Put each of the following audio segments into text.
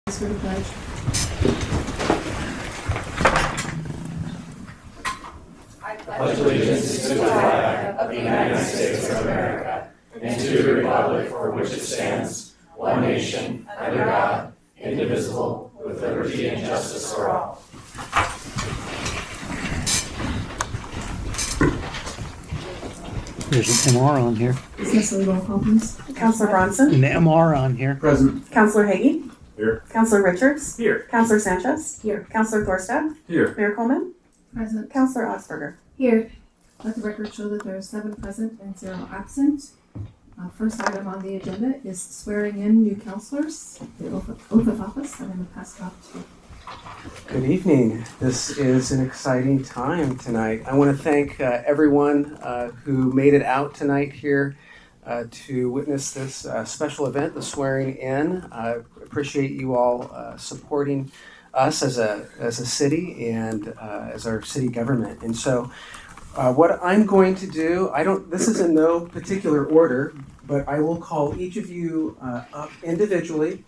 For the pledge. I pledge allegiance to the flag of the United States of America and to the republic for which it stands, one nation, under God, indivisible, with liberty and justice for all. There's an MR on here. Dismiss the roll call, please. Counselor Bronson? An MR on here. Present. Counselor Hagee? Here. Counselor Richards? Here. Counselor Sanchez? Here. Counselor Thorstad? Here. Mayor Coleman? Present. Counselor Osberger? Here. Let the record show that there are 7 present and 0 absent. First item on the agenda is swearing in new counselors. The oath of office. I'm going to pass it off to you. Good evening. This is an exciting time tonight. I want to thank everyone who made it out tonight here to witness this special event, the swearing in. I appreciate you all supporting us as a city and as our city government. And so what I'm going to do, this is in no particular order, but I will call each of you up individually.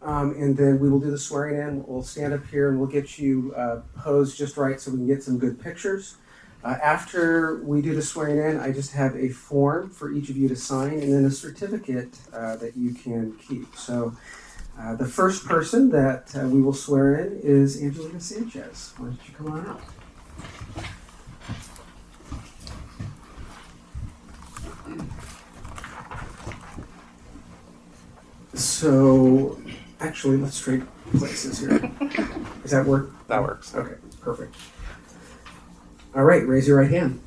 And then we will do the swearing in. We'll stand up here and we'll get you posed just right so we can get some good pictures. After we do the swearing in, I just have a form for each of you to sign and then a certificate that you can keep. So the first person that we will swear in is Angelina Sanchez. Why don't you come on out? So, actually, let's trade places here. Does that work? That works. Okay, perfect. All right, raise your right hand.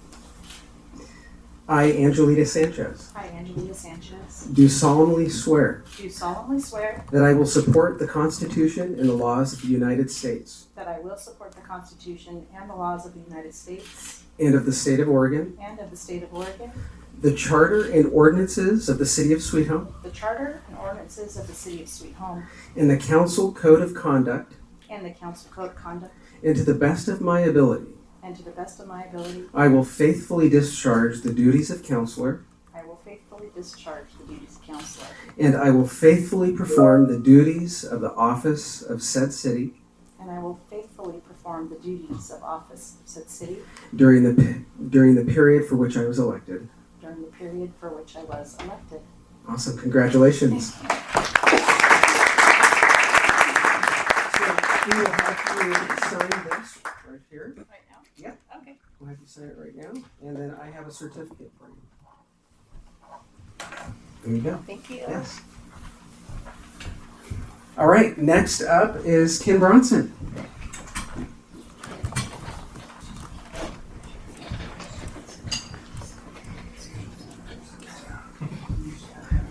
I, Angelina Sanchez, I, Angelina Sanchez, do solemnly swear do solemnly swear that I will support the Constitution and the laws of the United States that I will support the Constitution and the laws of the United States and of the State of Oregon, and of the State of Oregon, the Charter and ordinances of the City of Sweet Home, the Charter and ordinances of the City of Sweet Home, and the Council Code of Conduct, and the Council Code of Conduct, and to the best of my ability, and to the best of my ability, I will faithfully discharge the duties of counselor, I will faithfully discharge the duties of counselor, and I will faithfully perform the duties of the office of said city and I will faithfully perform the duties of office of said city during the period for which I was elected. during the period for which I was elected. Awesome, congratulations. Thank We will have you sign this right here. you. Right now? Yep. Okay. We'll have you sign it right now, and then I have a certificate for you. There you go. Thank you. Yes. All right, next up is Ken Bronson.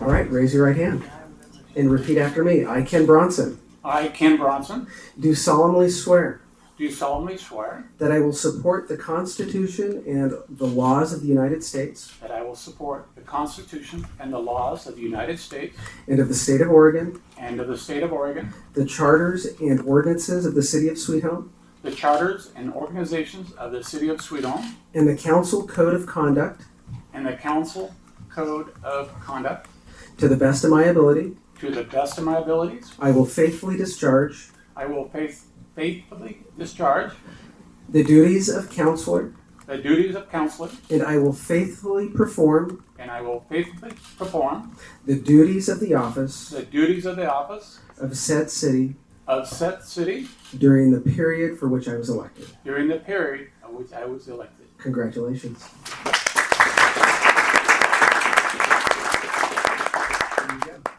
All right, raise your right hand and repeat after me. I, Ken Bronson, I, Ken Bronson, do solemnly swear do solemnly swear that I will support the Constitution and the laws of the United States that I will support the Constitution and the laws of the United States and of the State of Oregon, and of the State of Oregon, the charters and ordinances of the City of Sweet Home, the charters and organizations of the City of Sweet Home, and the Council Code of Conduct and the Council Code of Conduct, to the best of my ability. to the best of my abilities. I will faithfully discharge I will faithfully discharge the duties of counselor, the duties of counselor, and I will faithfully perform and I will faithfully perform the duties of the office the duties of the office of said city of said city during the period for which I was elected. during the period of which I was elected. Congratulations. There you go.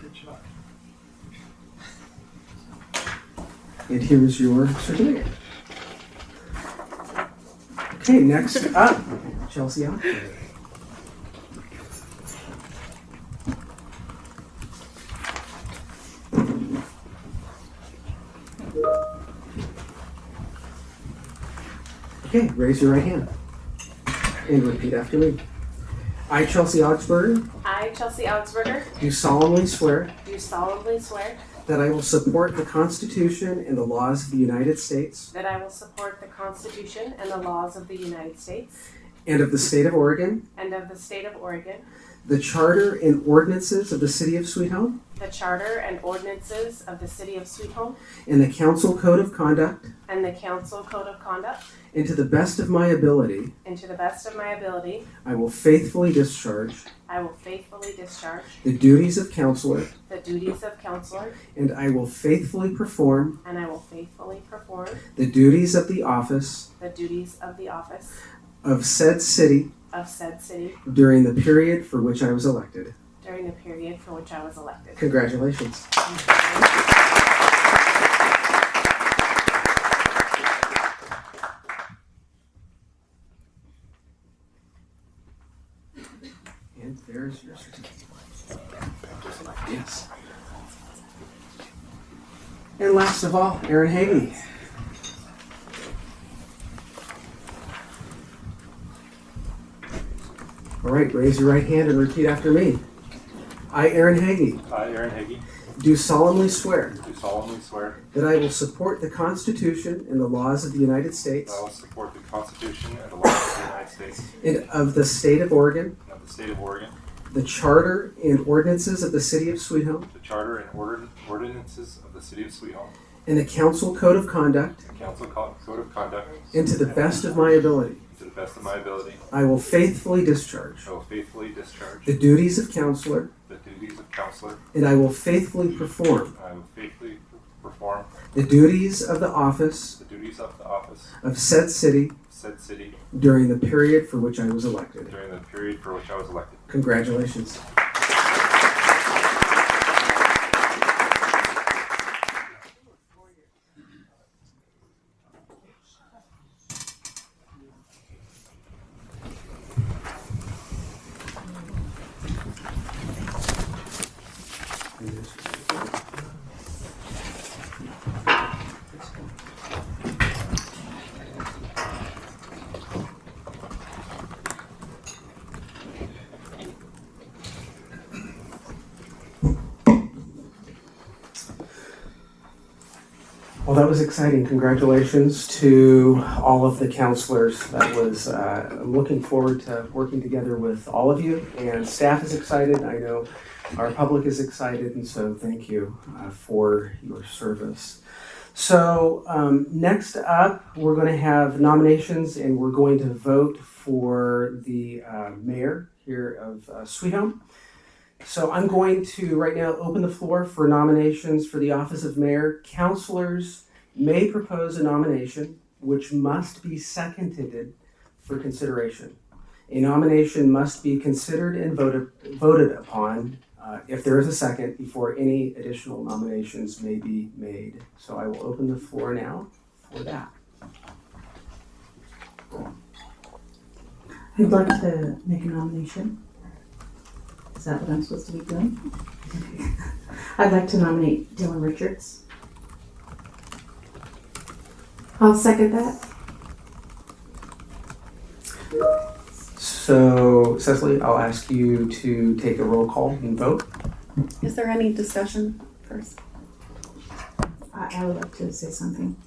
Good job. And here is your certificate. Okay, next up, Chelsea Osborne. Okay, raise your right hand and repeat after me. I, Chelsea Augsburger, I, Chelsea Augsburger, do solemnly swear do solemnly swear that I will support the Constitution and the laws of the United States that I will support the Constitution and the laws of the United States and of the State of Oregon, and of the State of Oregon, the Charter and ordinances of the City of Sweet Home, the Charter and ordinances of the City of Sweet Home, and the Council Code of Conduct, and the Council Code of Conduct, and to the best of my ability, and to the best of my ability, I will faithfully discharge I will faithfully discharge the duties of counselor, the duties of counselor, and I will faithfully perform and I will faithfully perform the duties of the office the duties of the office of said city of said city during the period for which I was elected. during the period for which I was elected. Congratulations. And there's your certificate. Yes. And last of all, Aaron Hagee. All right, raise your right hand and repeat after me. I, Aaron Hagee, I, Aaron Hagee, do solemnly swear do solemnly swear that I will support the Constitution and the laws of the United that States I will support the Constitution and the laws of the United States and of the State of Oregon, and of the State of Oregon, the Charter and ordinances of the City of Sweet Home, the Charter and ordinances of the City of Sweet Home, and the Council Code of Conduct, the Council Code of Conduct, and to the best of my ability, to the best of my ability, I will faithfully discharge I will faithfully discharge the duties of counselor, the duties of counselor, and I will faithfully perform and I will faithfully perform the duties of the office the duties of the office of said city of said city during the period for which I was elected. during the period for which I was elected. Congratulations. Well, that was exciting. Congratulations to all of the counselors. That was, I'm looking forward to working together with all of you, and staff is excited. I know our public is excited, and so thank you for your service. So next up, we're going to have nominations, and we're going to vote for the mayor here of Sweet Home. So I'm going to right now open the floor for nominations for the office of mayor. Councilors may propose a nomination which must be seconded for consideration. A nomination must be considered and voted upon if there is a second before any additional nominations may be made. So I will open the floor now for that. I'd like to make a nomination. Is that what I'm supposed to be doing? I'd like to nominate Dylan Richards. I'll second that. So Cecily, I'll ask you to take a roll call and vote. Is there any discussion first? I would like to say something.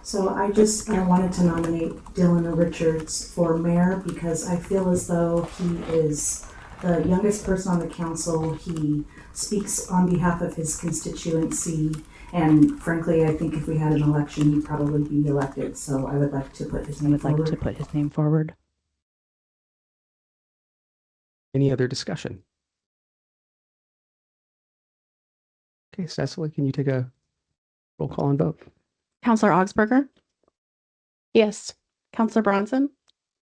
So I wanted to nominate Dylan Richards for mayor because I feel as though he is the youngest person on the council. He speaks on behalf of his constituency, and frankly, I think if we had an election, he'd probably be elected. So I would like to put his name forward. Any other discussion? Okay, Cecily, can you take a roll call and vote? Counselor Augsburger? Yes. Counselor Bronson?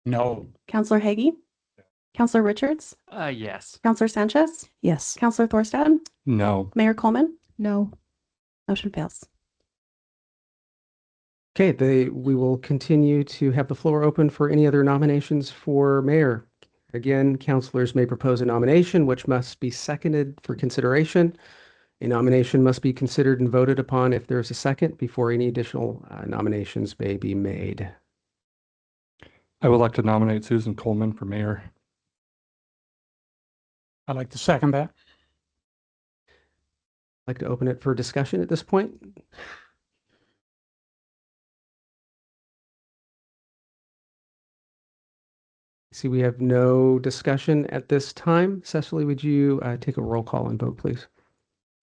No. Counselor Hagee? Counselor Richards? Yes. Counselor Sanchez? Yes. Counselor Thorstad? No. Mayor Coleman? No. Motion fails. Okay, we will continue to have the floor open for any other nominations for mayor. Again, councilors may propose a nomination which must be seconded for consideration. A nomination must be considered and voted upon if there is a second before any additional nominations may be made. I would like to nominate Susan Coleman for mayor. I'd like to second that. I'd like to open it for discussion at this point. See, we have no discussion at this time. Cecily, would you take a roll call and vote, please?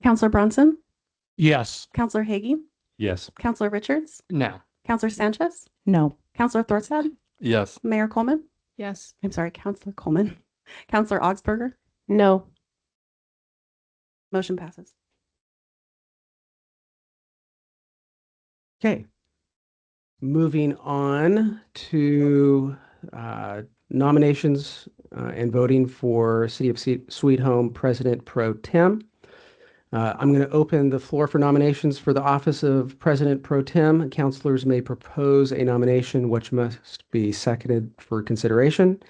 Counselor Bronson, Yes. Counselor Hagee, Yes. Counselor Richards, No. Counselor Sanchez, No. Counselor Thorstad, Yes. Mayor Coleman. Yes. I'm sorry, Counselor Coleman. Counselor Augsburger. No. Motion passes. Okay. Moving on to nominations and voting for City of Sweet Home President Pro Tem. I'm going to open the floor for nominations for the office of President Pro Tem. Councilors may propose a nomination which must be seconded for consideration.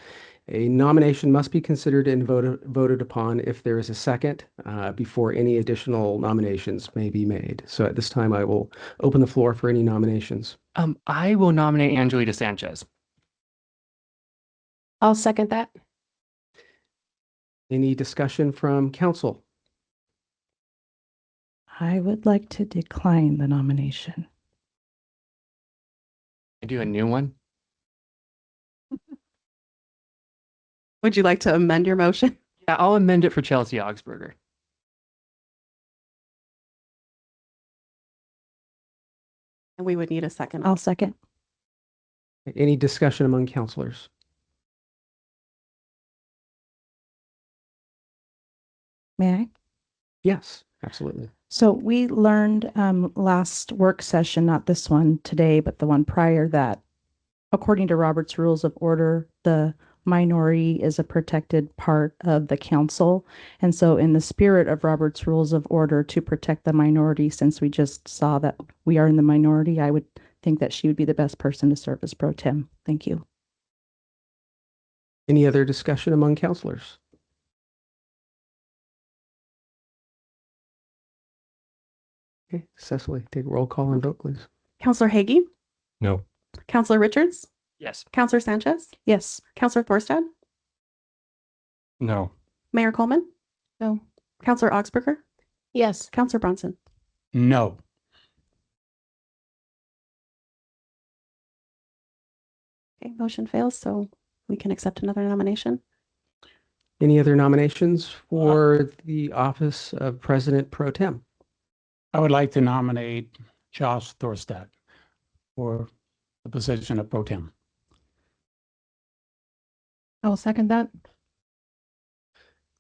A nomination must be considered and voted upon if there is a second before any additional nominations may be made. So at this time, I will open the floor for any nominations. I will nominate Angelita Sanchez. I'll second that. Any discussion from council? I would like to decline the nomination. I do a new one. Would you like to amend your motion? Yeah, I'll amend it for Chelsea Augsburger. And we would need a second. I'll second. Any discussion among councilors? May I? Yes, absolutely. So we learned last work session, not this one today, but the one prior, that according to Robert's Rules of Order, the minority is a protected part of the council. And so in the spirit of Robert's Rules of Order to protect the minority, since we just saw that we are in the minority, I would think that she would be the best person to serve as pro tem. Thank you. Any other discussion among councilors? Okay, Cecily, take a roll call and vote, please. Counselor Hagee, No. Counselor Richards, Yes. Counselor Sanchez, Yes. Counselor Thorstad, No. Mayor Coleman. No. Counselor Augsburger, Yes. Counselor Bronson. No. Okay, motion fails, so we can accept another nomination. Any other nominations for the office of President Pro Tem? I would like to nominate Josh Thorstad for the position of pro tem. I will second that.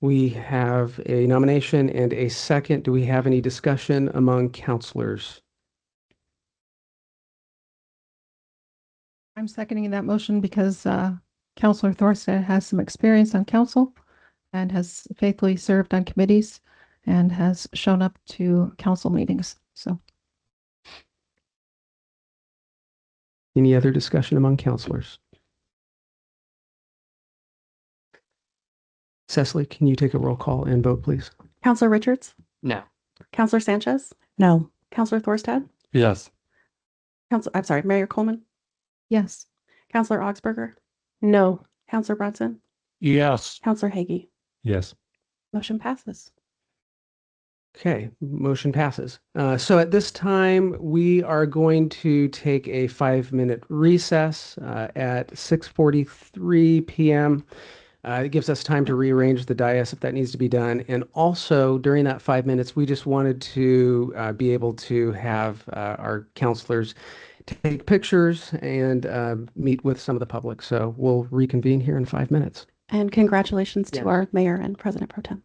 We have a nomination and a second. Do we have any discussion among councilors? I'm seconding that motion because Counselor Thorstad has some experience on council and has faithfully served on committees and has shown up to council meetings. So Any other discussion among councilors? Cecily, can you take a roll call and vote, please? Counselor Richards, No. Counselor Sanchez, No. Counselor Thorstad, Yes. I'm sorry, Mayor Coleman, yes, Counselor Augsburger, No. Counselor Bronson, Yes. Counselor Hagee. Yes. Motion passes. Okay, motion passes. So at this time, we are going to take a 5-minute recess at 6:43 p.m. It gives us time to rearrange the dais if that needs to be done. And also during that 5 minutes, we just wanted to be able to have our counselors take pictures and meet with some of the public. So we'll reconvene here in 5 minutes. And congratulations to Yes. our mayor and president pro tem.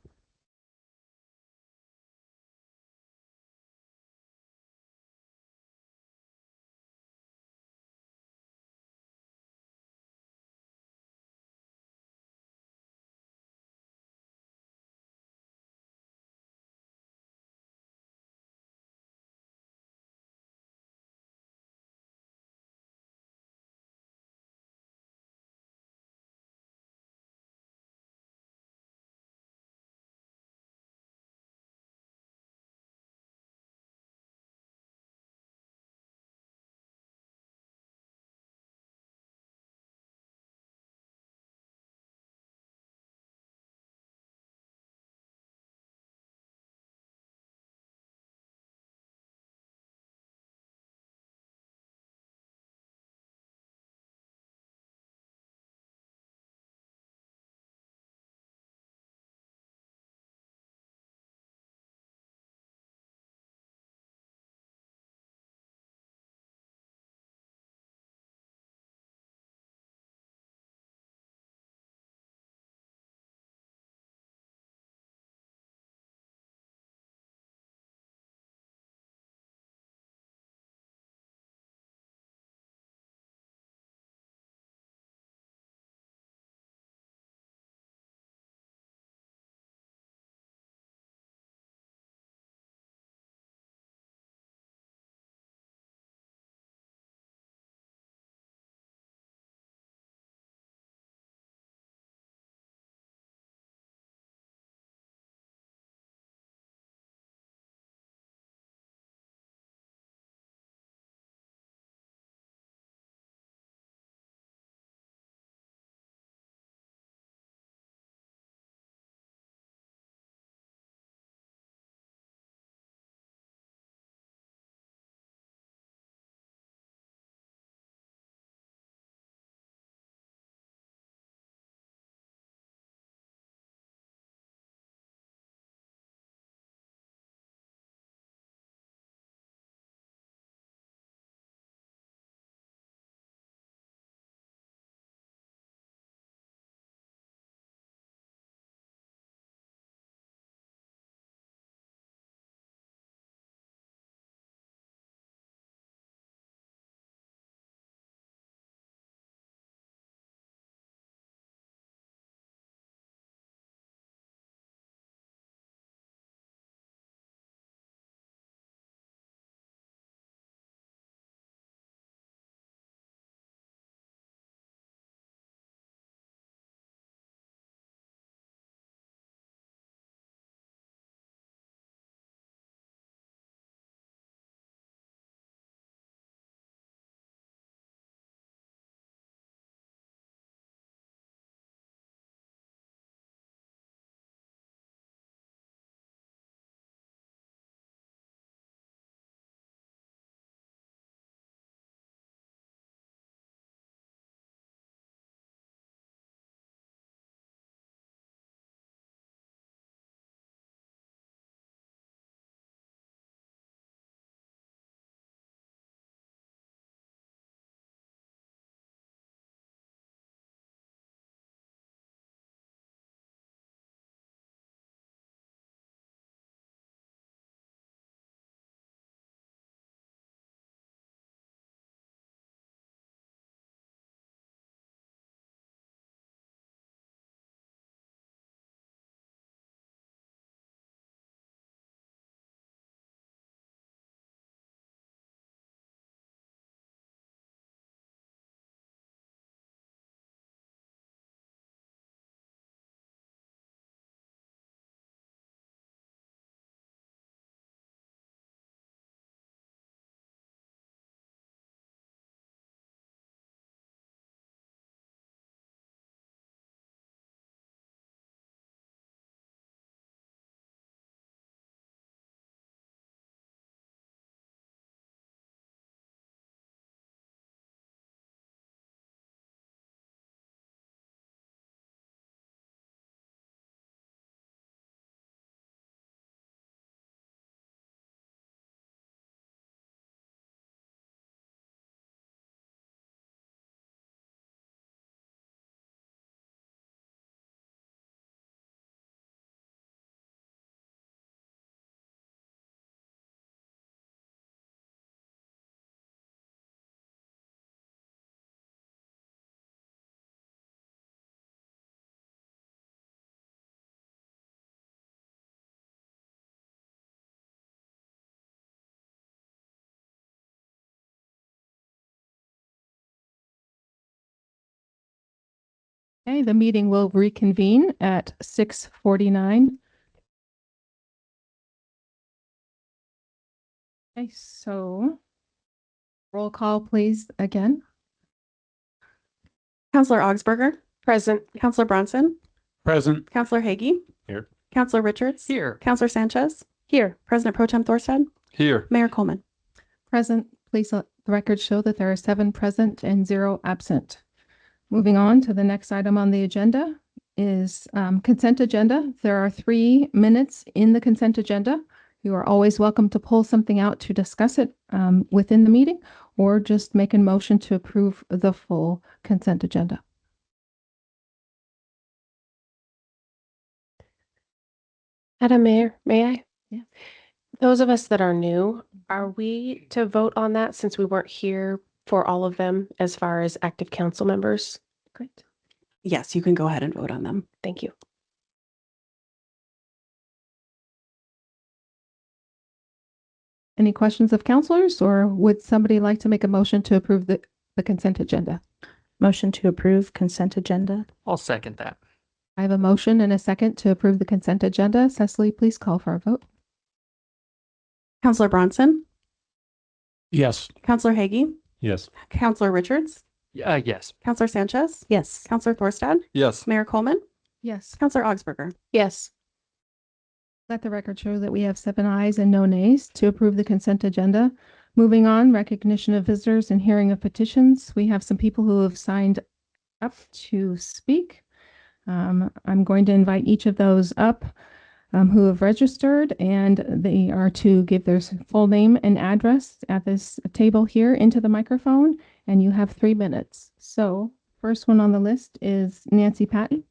Okay, the meeting will reconvene at 6:49. Okay, so roll call, please, again. Counselor Augsburger, Present. Counselor Bronson, Present. Counselor Hagee. Here. Counselor Richards. Here. Counselor Sanchez. Here. President Pro Tem Thorstad. Here. Mayor Coleman. Present, please let the record show that there are 7 present and 0 absent. Moving on to the next item on the agenda is consent agenda. There are 3 minutes in the consent agenda. You are always welcome to pull something out to discuss it within the meeting, or just make a motion to approve the full consent agenda. Madam Mayor, may I? Yeah. Those of us that are new, are we to vote on that since we weren't here for all of them as far as active council members? Great. Yes, you can go ahead and vote on them. Thank you. Any questions of counselors, or would somebody like to make a motion to approve the consent agenda? Motion to approve consent agenda. I'll second that. I have a motion and a second to approve the consent agenda. Cecily, please call for a vote. Counselor Bronson, Yes. Counselor Hagee, Yes. Counselor Richards, Yes. Counselor Sanchez, Yes. Counselor Thorstad, Yes. Mayor Coleman, Yes. Counselor Augsburger. Yes. Let the record show that we have 7 ayes and no nays to approve the consent agenda. Moving on, recognition of visitors and hearing of petitions. We have some people who have signed up to speak. I'm going to invite each of those up who have registered, and they are to give their full name and address at this table here into the microphone, and you have 3 minutes. So first one on the list is Nancy Patton.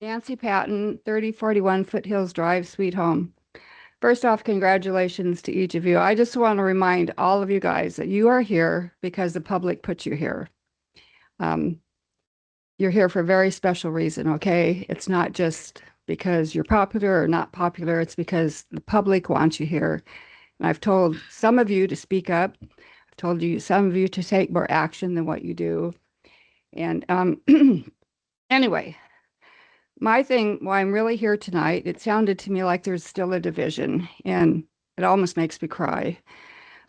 Nancy Patton, 3041 Foothills Drive, Sweet Home. First off, congratulations to each of you. I just want to remind all of you guys that you are here because the public put you here. You're here for a very special reason, okay? It's not just because you're popular or not popular. It's because the public wants you here. And I've told some of you to speak up. I've told you some of you to take more action than what you do. And anyway, my thing, why I'm really here tonight, it sounded to me like there's still a division, and it almost makes me cry.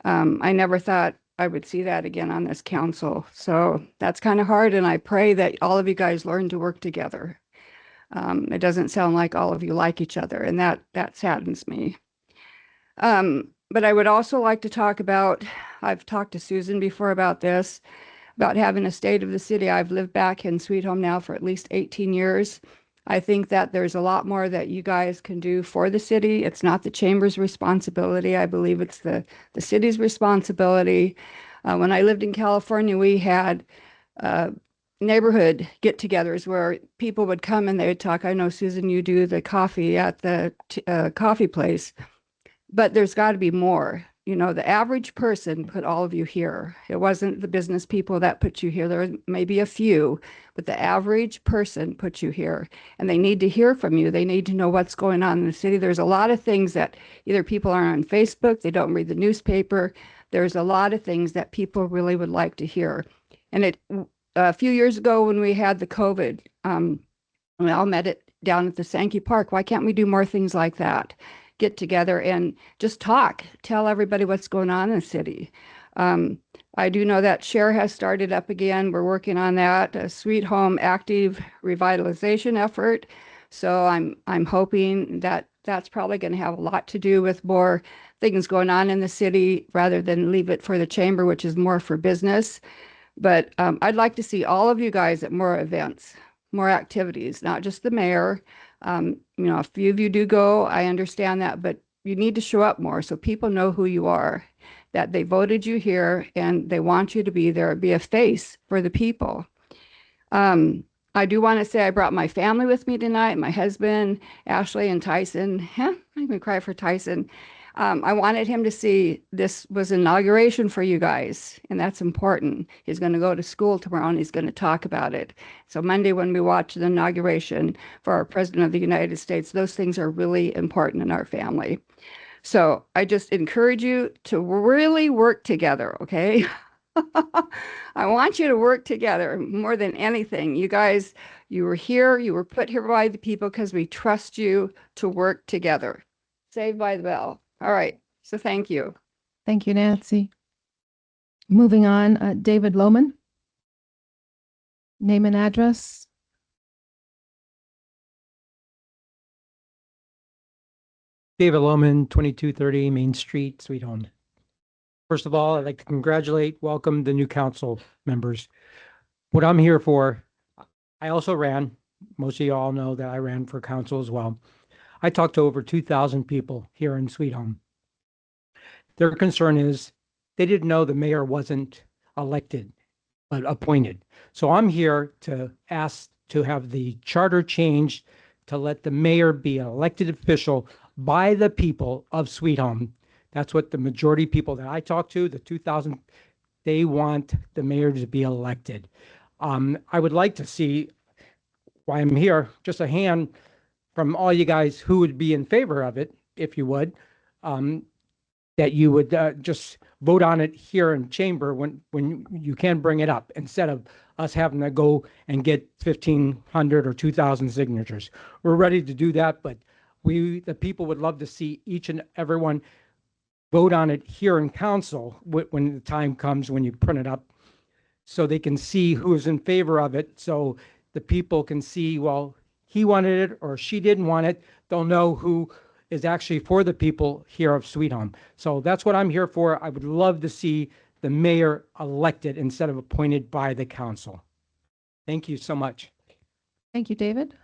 I never thought I would see that again on this council. So that's kind of hard, and I pray that all of you guys learn to work together. It doesn't sound like all of you like each other, and that saddens me. But I would also like to talk about, I've talked to Susan before about this, about having a state of the city. I've lived back in Sweet Home now for at least 18 years. I think that there's a lot more that you guys can do for the city. It's not the chamber's responsibility. I believe it's the city's responsibility. When I lived in California, we had neighborhood get-togethers where people would come and they would talk. I know, Susan, you do the coffee at the coffee place, but there's got to be more. You know, the average person put all of you here. It wasn't the business people that put you here. There may be a few, but the average person put you here, and they need to hear from you. They need to know what's going on in the city. There's a lot of things that either people aren't on Facebook, they don't read the newspaper. There's a lot of things that people really would like to hear. And a few years ago when we had the COVID, we all met it down at the Sankey Park. Why can't we do more things like that? Get together and just talk, tell everybody what's going on in the city. I do know that Share has started up again. We're working on that, a Sweet Home active revitalization effort. So I'm hoping that that's probably going to have a lot to do with more things going on in the city rather than leave it for the chamber, which is more for business. But I'd like to see all of you guys at more events, more activities, not just the mayor. You know, a few of you do go, I understand that, but you need to show up more so people know who you are, that they voted you here and they want you to be there, be a face for the people. I do want to say I brought my family with me tonight, my husband, Ashley, and Tyson. I'm going to cry for Tyson. I wanted him to see this was inauguration for you guys, and that's important. He's going to go to school tomorrow and he's going to talk about it. So Monday, when we watch the inauguration for our President of the United States, those things are really important in our family. So I just encourage you to really work together, okay? I want you to work together more than anything. You guys, you were here, you were put here by the people because we trust you to work together. Saved by the bell. All right. So thank you. Thank you, Nancy. Moving on, David Lohman. Name and address. David Lohman, 2230 Main Street, Sweet Home. First of all, I'd like to congratulate, welcome the new council members. What I'm here for, I also ran, most of you all know that I ran for council as well. I talked to over 2,000 people here in Sweet Home. Their concern is they didn't know the mayor wasn't elected, but appointed. So I'm here to ask to have the charter changed to let the mayor be an elected official by the people of Sweet Home. That's what the majority of people that I talked to, the 2,000, they want the mayor to be elected. I would like to see, why I'm here, just a hand from all you guys who would be in favor of it, if you would, that you would just vote on it here in chamber when you can bring it up, instead of us having to go and get 1,500 or 2,000 signatures. We're ready to do that, but the people would love to see each and everyone vote on it here in council when the time comes, when you print it up, so they can see who is in favor of it. So the people can see, well, he wanted it or she didn't want it. They'll know who is actually for the people here of Sweet Home. So that's what I'm here for. I would love to see the mayor elected instead of appointed by the council. Thank you so much. Thank you, David.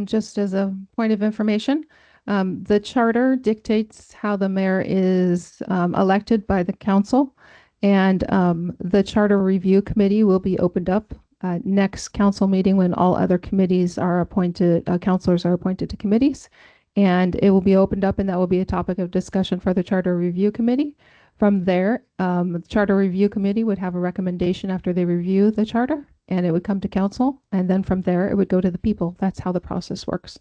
Just as a point of information, the charter dictates how the mayor is elected by the council, and the charter review committee will be opened up next council meeting when all other committees are appointed, councilors are appointed to committees, and it will be opened up, and that will be a topic of discussion for the charter review committee. From there, the charter review committee would have a recommendation after they review the charter, and it would come to council, and then from there it would go to the people. That's how the process works.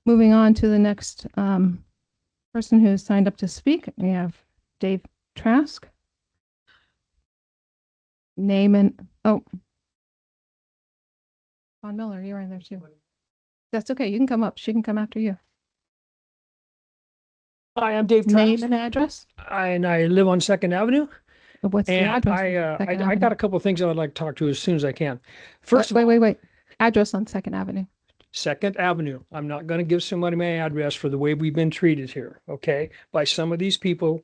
Moving on to the next person who has signed up to speak, we have Dave Trask. Name and, oh. Vaughn Miller, you're in there too. That's okay, you can come up. She can come after you. Hi, I'm Dave Trask. Name and address? And I live on Second Avenue. What's the And address? I got a couple of things I would like to talk to as soon as I can. First, wait. Address on Second Avenue. Second Avenue. I'm not going to give somebody my address for the way we've been treated here, okay? By some of these people.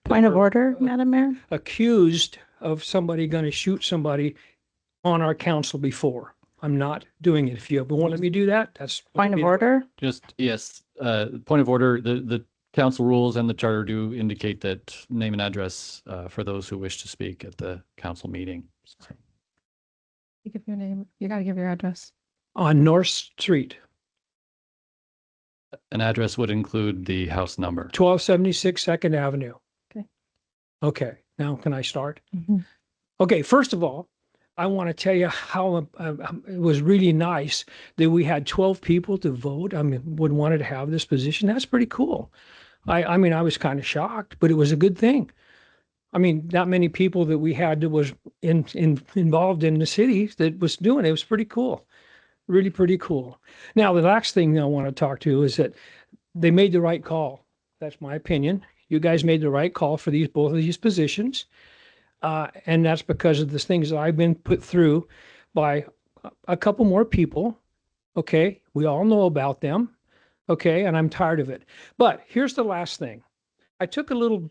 Point of order, Madam Mayor? Accused of somebody going to shoot somebody on our council before. I'm not doing it. If you won't let me do that, that's. Point of order? Just, yes, point of order, the council rules and the charter do indicate that name and address for those who wish to speak at the council meeting. So. You give your name, you got to give your address. On North Street. An address would include the house number. 1276 Second Avenue. Okay. Okay, now can I start? Mm-hmm. Okay, first of all, I want to tell you how it was really nice that we had 12 people to vote. I mean, would wanted to have this position. That's pretty cool. I mean, I was kind of shocked, but it was a good thing. I mean, that many people that we had that was involved in the city that was doing it was pretty cool. Really pretty cool. Now, the last thing I want to talk to is that they made the right call. That's my opinion. You guys made the right call for both of these positions. And that's because of the things that I've been put through by a couple more people. Okay. We all know about them. Okay. And I'm tired of it. But here's the last thing. I took a little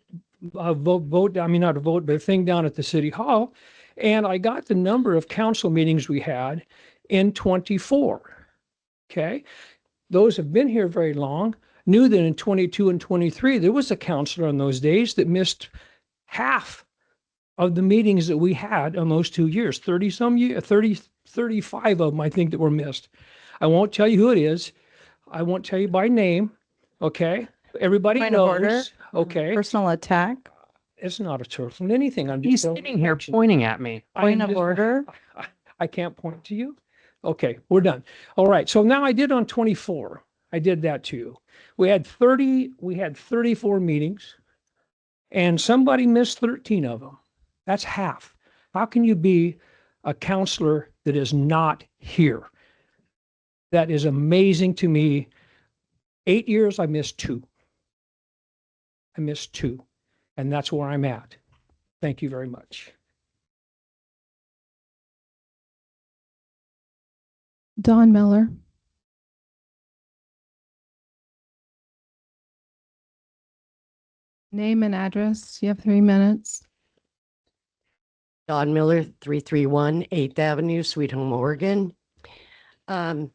not a vote, but a thing down at the city hall, and I got the number of council meetings we had in 24. Okay. Those have been here very long, knew that in 22 and 23, there was a counselor on those days that missed half of the meetings that we had on those 2 years, 35 of them, I think, that were missed. I won't tell you who it is. I won't tell you by name. Okay. Everybody knows. Okay, Personal attack? it's not a personal anything. I'm just. He's showing sitting here action. pointing at me. I Point am of just- order? I can't point to you. Okay, we're done. All right. So now I did on 24. I did that too. We had 34 meetings and somebody missed 13 of them. That's half. How can you be a counselor that is not here? That is amazing to me. 8 years, I missed 2. And that's where I'm at. Thank you very much. Don Miller. Name and address. You have 3 minutes. Don Miller, 331 8th Avenue, Sweet Home, Oregon. I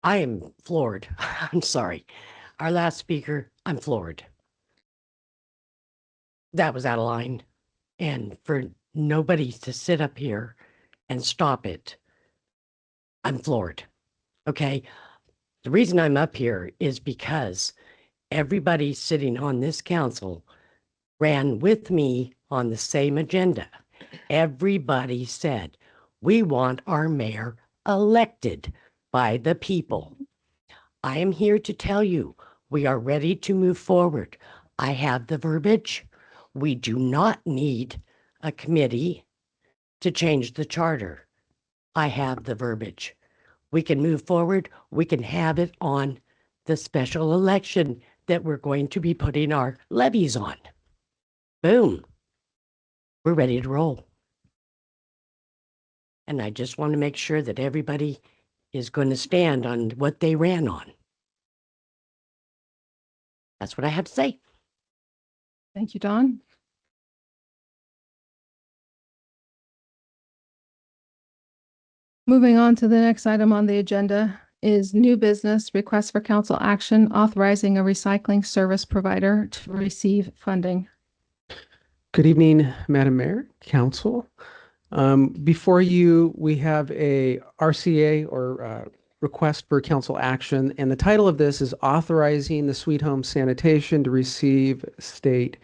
am floored. I'm sorry. Our last speaker, I'm floored. That was out of line. And for nobody to sit up here and stop it, I'm floored. Okay. The reason I'm up here is because everybody sitting on this council ran with me on the same agenda. Everybody said, we want our mayor elected by the people. I am here to tell you, we are ready to move forward. I have the verbiage. We do not need a committee to change the charter. I have the verbiage. We can move forward. We can have it on the special election that we're going to be putting our levies on. Boom. We're ready to roll. And I just want to make sure that everybody is going to stand on what they ran on. That's what I have to say. Thank you, Don. Moving on to the next item on the agenda is new business, request for council action authorizing a recycling service provider to receive funding. Good evening, Madam Mayor, Council. Before you, we have a RCA or request for council action, and the title of this is authorizing the Sweet Home Sanitation to receive state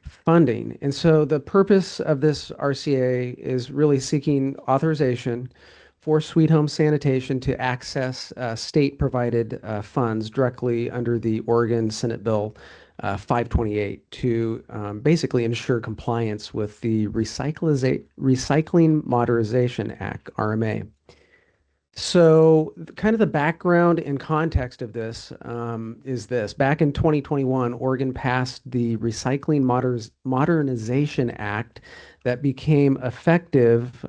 funding. And so the purpose of this RCA is really seeking authorization for Sweet Home Sanitation to access state-provided funds directly under the Oregon Senate Bill 528 to basically ensure compliance with the Recycling Modernization Act, RMA. So kind of the background and context of this is this. Back in 2021, Oregon passed the Recycling Modernization Act that became effective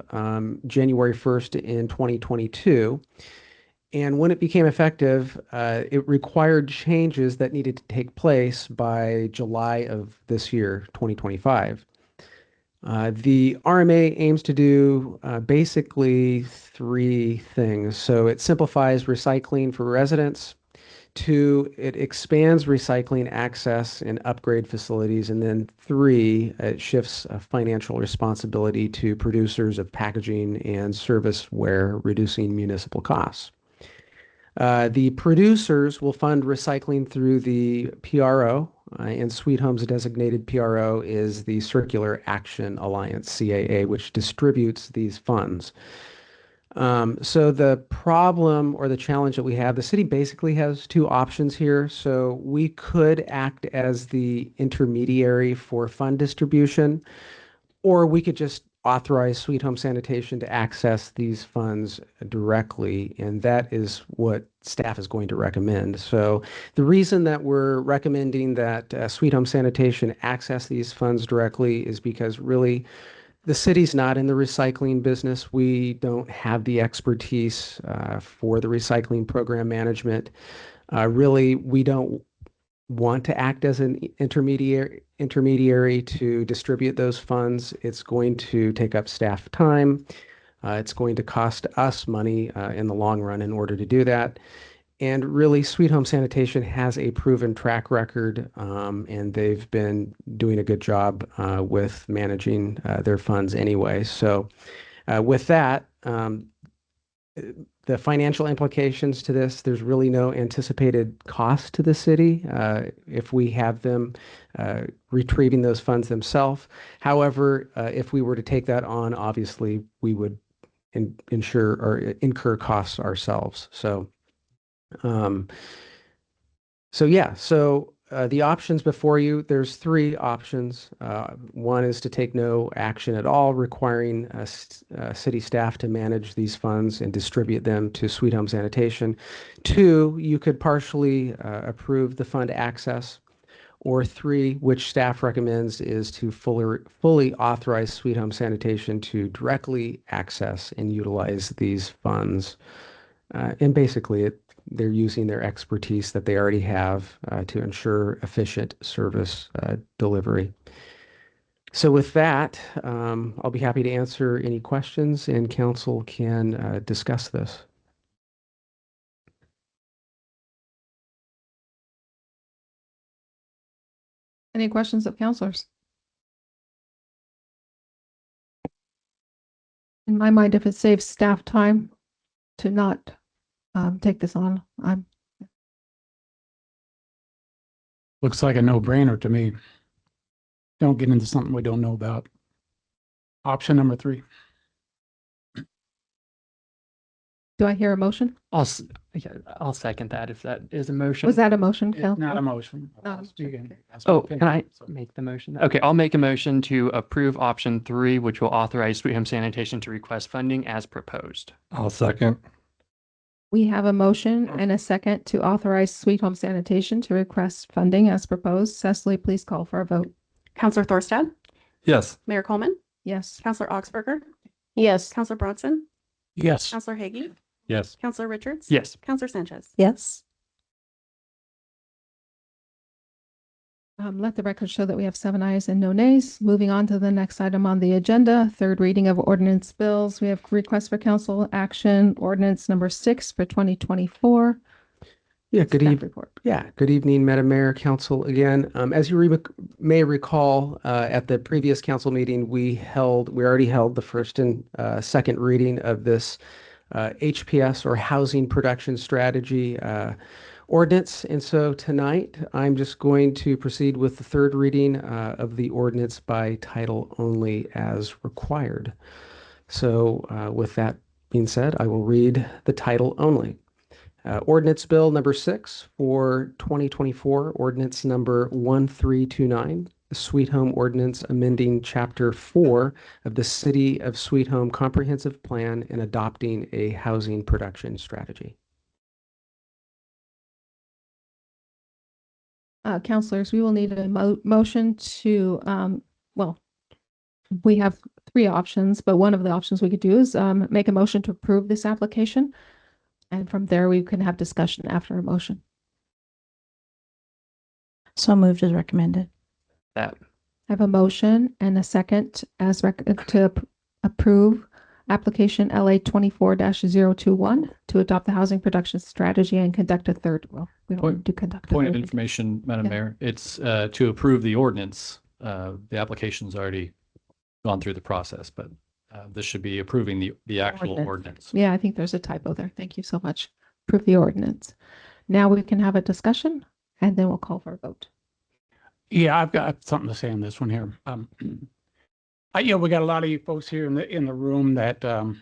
January 1st in 2022. And when it became effective, it required changes that needed to take place by July of this year, 2025. The RMA aims to do basically 3 things. So it simplifies recycling for residents. 2, it expands recycling access and upgrade facilities. And then 3, it shifts financial responsibility to producers of packaging and serviceware, reducing municipal costs. The producers will fund recycling through the PRO, and Sweet Home's designated PRO is the Circular Action Alliance, CAA, which distributes these funds. So the problem or the challenge that we have, the city basically has 2 options here. So we could act as the intermediary for fund distribution, or we could just authorize Sweet Home Sanitation to access these funds directly, and that is what staff is going to recommend. So the reason that we're recommending that Sweet Home Sanitation access these funds directly is because really the city's not in the recycling business. We don't have the expertise for the recycling program management. Really, we don't want to act as an intermediary to distribute those funds. It's going to take up staff time. It's going to cost us money in the long run in order to do that. And really, Sweet Home Sanitation has a proven track record, and they've been doing a good job with managing their funds anyway. So with that, the financial implications to this, there's really no anticipated cost to the city if we have them retrieving those funds themselves. However, if we were to take that on, obviously we would insure or incur costs ourselves. So, the options before you, there's three options. One is to take no action at all, requiring city staff to manage these funds and distribute them to Sweet Home Sanitation. Two, you could partially approve the fund access. Or three, which staff recommends, is to fully authorize Sweet Home Sanitation to directly access and utilize these funds. And basically, they're using their expertise that they already have to ensure efficient service delivery. So with that, I'll be happy to answer any questions, and council can discuss this. Any questions of counselors? In my mind, if it saves staff time to not take this on, Looks like a no-brainer to me. Don't get into something we don't know about. Option number 3. do I hear a motion? I'll second that if that is a motion. Was that a motion, It's Council? not a motion. Not a motion. Oh, can I make the motion? Okay, I'll make a motion to approve option 3, which will authorize Sweet Home Sanitation to request funding as proposed. I'll second. We have a motion and a second to authorize Sweet Home Sanitation to request funding as proposed. Cecily, please call for a vote. Counselor Thorstad, Yes. Mayor Coleman, Yes. Counselor Augsburger, Yes. Counselor Bronson, Yes. Counselor Hagee, Yes. Counselor Richards. Yes. Counselor Sanchez. Yes. Let the record show that we have 7 ayes and no nays. Moving on to the next item on the agenda, third reading of ordinance bills. We have request for council action, ordinance number 6 for 2024. Yeah, good Staff evening. report. Yeah, good evening, Madam Mayor, Council. Again, as you may recall, at the previous council meeting, we already held the first and second reading of this HPS, or Housing Production Strategy ordinance. And so tonight, I'm just going to proceed with the third reading of the ordinance by title only as required. So with that being said, I will read the title only. Ordinance Bill number 6 for 2024, ordinance number 1329, the Sweet Home Ordinance amending Chapter 4 of the City of Sweet Home Comprehensive Plan and adopting a housing production strategy. Councilors, we will need a motion to, we have 3 options, but one of the options we could do is make a motion to approve this application. And from there, we can have discussion after a motion. So moved as recommended. That. I have a motion and a second to approve application LA 24-021 to adopt the housing production strategy and conduct a third. Well, we don't need to conduct a Point of third. information, Madam Yeah. Mayor, it's to approve the ordinance. The application's already gone through the process, but this should be approving the actual ordinance. Yeah, I think there's a typo there. Thank you so much. Approve the ordinance. Now we can have a discussion and then we'll call for a vote. Yeah, I've got something to say on this one here. We got a lot of you folks here in the room that probably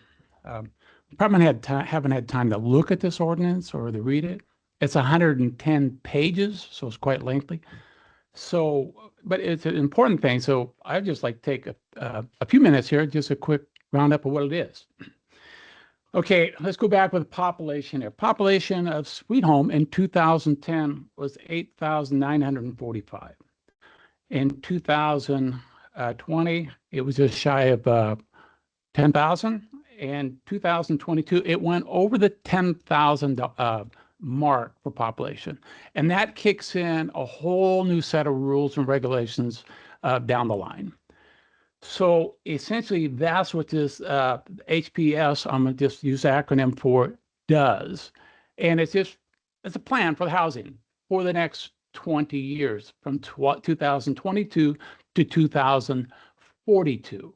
haven't had time to look at this ordinance or to read it. It's 110 pages, so it's quite lengthy. So, but it's an important thing. So I'd just like to take a few minutes here, just a quick roundup of what it is. Okay, let's go back with population here. Population of Sweet Home in 2010 was 8,945. In 2020, it was just shy of 10,000. In 2022, it went over the 10,000 mark for population. And that kicks in a whole new set of rules and regulations down the line. So essentially, that's what this HPS, I'm going to just use the acronym for, does. And it's a plan for the housing for the next 20 years, from 2022 to 2042.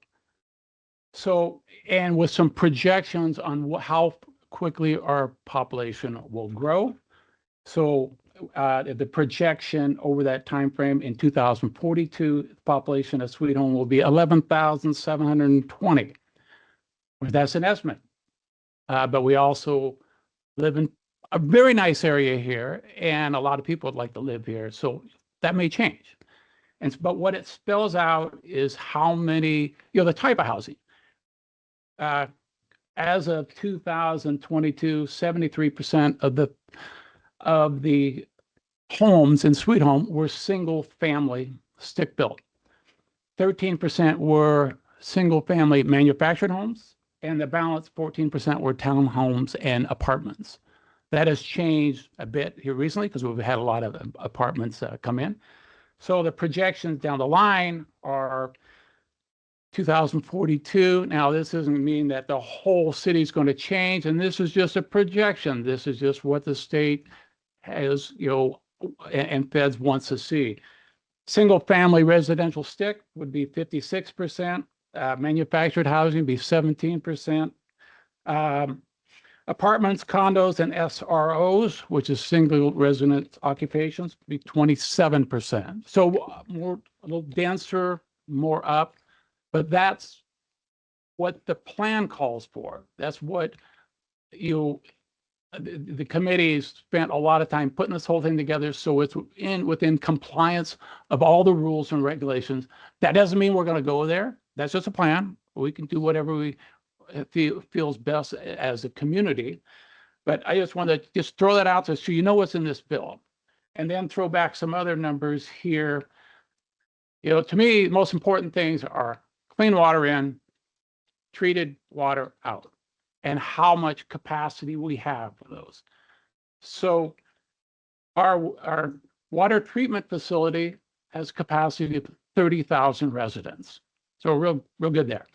So, and with some projections on how quickly our population will grow. So the projection over that time frame in 2042, the population of Sweet Home will be 11,720. Well, that's an estimate. But we also live in a very nice area here, and a lot of people would like to live here. So that may change. But what it spells out is how many, the type of housing. As of 2022, 73% of the homes in Sweet Home were single family stick built. 13% were single family manufactured homes, and the balance 14% were townhomes and apartments. That has changed a bit here recently because we've had a lot of apartments come in. So the projections down the line are 2042. Now, this doesn't mean that the whole city is going to change, and this is just a projection. This is just what the state has, and feds wants to see. Single family residential stick would be 56%. Manufactured housing would be 17%. Apartments, condos, and SROs, which is single residence occupations, would be 27%. So a little denser, more up, but that's what the plan calls for. That's what the committee spent a lot of time putting this whole thing together, so it's within compliance of all the rules and regulations. That doesn't mean we're going to go there. That's just a plan. We can do whatever we feels best as a community. But I just want to just throw that out there so you know what's in this bill, and then throw back some other numbers here. To me, the most important things are clean water in, treated water out, and how much capacity we have for those. So our water treatment facility has capacity of 30,000 residents. So real good there.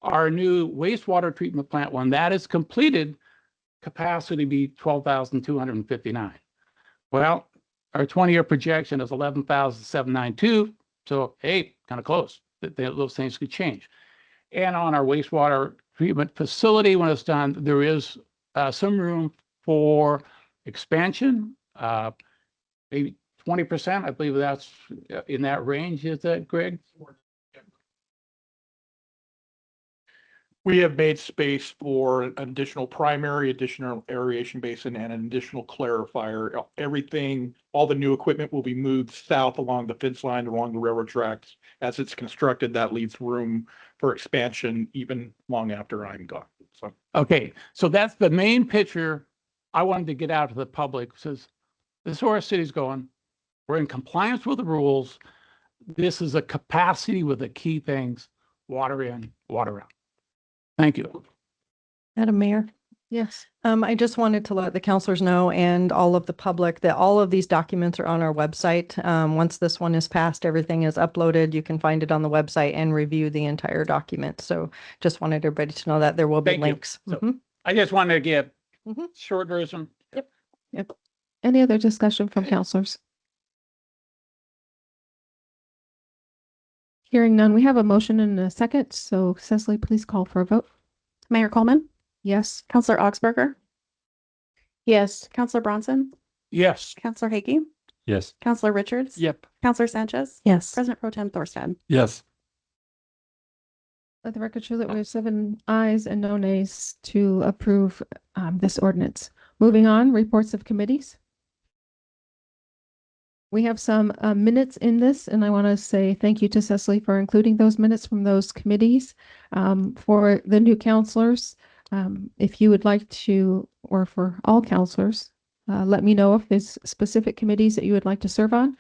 Our new wastewater treatment plant, when that is completed, capacity be 12,259. Well, our 20-year projection is 11,792. So, hey, kind of close. Those things could change. And on our wastewater treatment facility, when it's done, there is some room for expansion, maybe 20%. I believe that's in that range. Is that, Greg? We have made space for an additional primary, additional aeration basin, and an additional clarifier. Everything, all the new equipment will be moved south along the fence line, along the railroad tracks. As it's constructed, that leaves room for expansion even long after I'm gone. So, okay, so that's the main picture I wanted to get out to the public. Says this is where our city's going. We're in compliance with the rules. This is a capacity with the key things: water in, water out. Thank you. Madam Mayor, Yes. I just wanted to let the counselors know and all of the public that all of these documents are on our website. Once this one is passed, everything is uploaded. You can find it on the website and review the entire document. So just wanted everybody to know that there will be Thank you. links. So, I just wanted to give Mhm. short version. Yep. Any other discussion from counselors? Hearing none, we have a motion and a second. So Cecily, please call for a vote. Mayor Coleman, Yes. Counselor Augsburger, Yes. Counselor Bronson, Yes. Counselor Hagee, Yes. Counselor Richards. Yep. Counselor Sanchez. Yes. President Pro Tem Thorstad. Yes. Let the record show that we have 7 ayes and no nays to approve this ordinance. Moving on, reports of committees. We have some minutes in this, and I want to say thank you to Cecily for including those minutes from those committees. For the new counselors, if you would like to, or for all counselors, let me know if there's specific committees that you would like to serve on.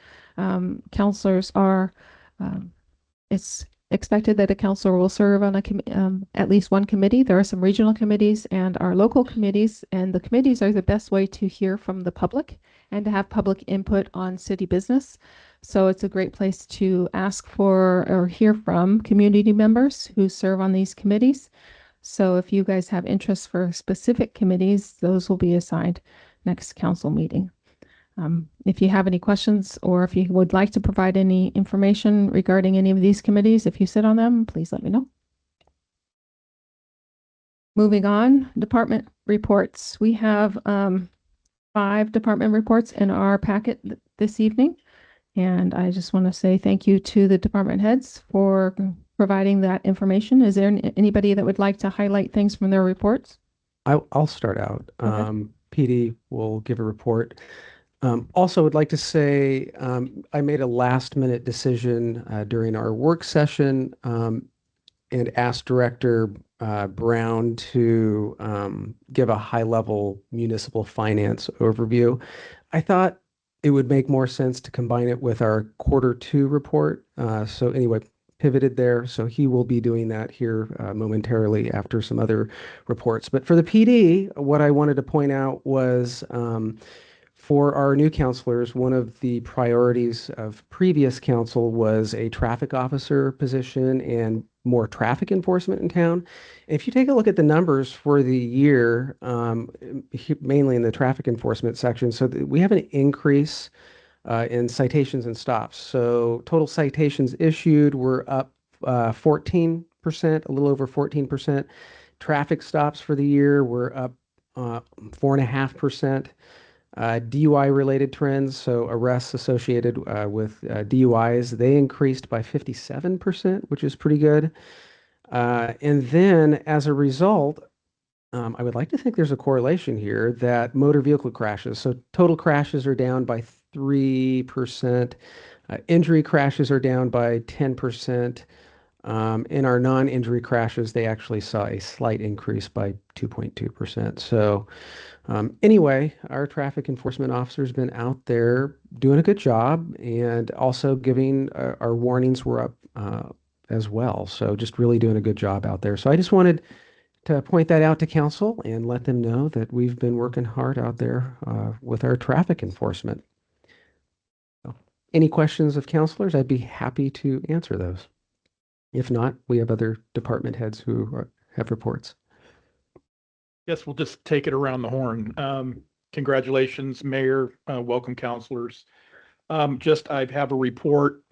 Counselors are, it's expected that a counselor will serve on at least one committee. There are some regional committees and our local committees, and the committees are the best way to hear from the public and to have public input on city business. So it's a great place to ask for or hear from community members who serve on these committees. So if you guys have interest for specific committees, those will be assigned next council meeting. If you have any questions or if you would like to provide any information regarding any of these committees, if you sit on them, please let me know. Moving on, department reports. We have 5 department reports in our packet this evening. And I just want to say thank you to the department heads for providing that information. Is there anybody that would like to highlight things from their reports? I'll start out. PD will give a report. Also, would like to say I made a last minute decision during our work session and asked Director Brown to give a high level municipal finance overview. I thought it would make more sense to combine it with our Q2 report. So anyway, pivoted there. So he will be doing that here momentarily after some other reports. But for the PD, what I wanted to point out was for our new counselors, one of the priorities of previous council was a traffic officer position and more traffic enforcement in town. If you take a look at the numbers for the year, mainly in the traffic enforcement section, so we have an increase in citations and stops. So total citations issued were up 14%, a little over 14%. Traffic stops for the year were up 4.5%. DUI related trends, so arrests associated with DUIs, they increased by 57%, which is pretty good. And then as a result, I would like to think there's a correlation here that motor vehicle crashes, so total crashes are down by 3%, injury crashes are down by 10%. In our non-injury crashes, they actually saw a slight increase by 2.2%. So anyway, our traffic enforcement officer's been out there doing a good job and also giving our warnings were up as well. So just really doing a good job out there. So I just wanted to point that out to council and let them know that we've been working hard out there with our traffic enforcement. So, any questions of counselors? I'd be happy to answer those. If not, we have other department heads who have reports. Yes, we'll just take it around the horn. Congratulations, Mayor. Welcome, counselors. I have a report.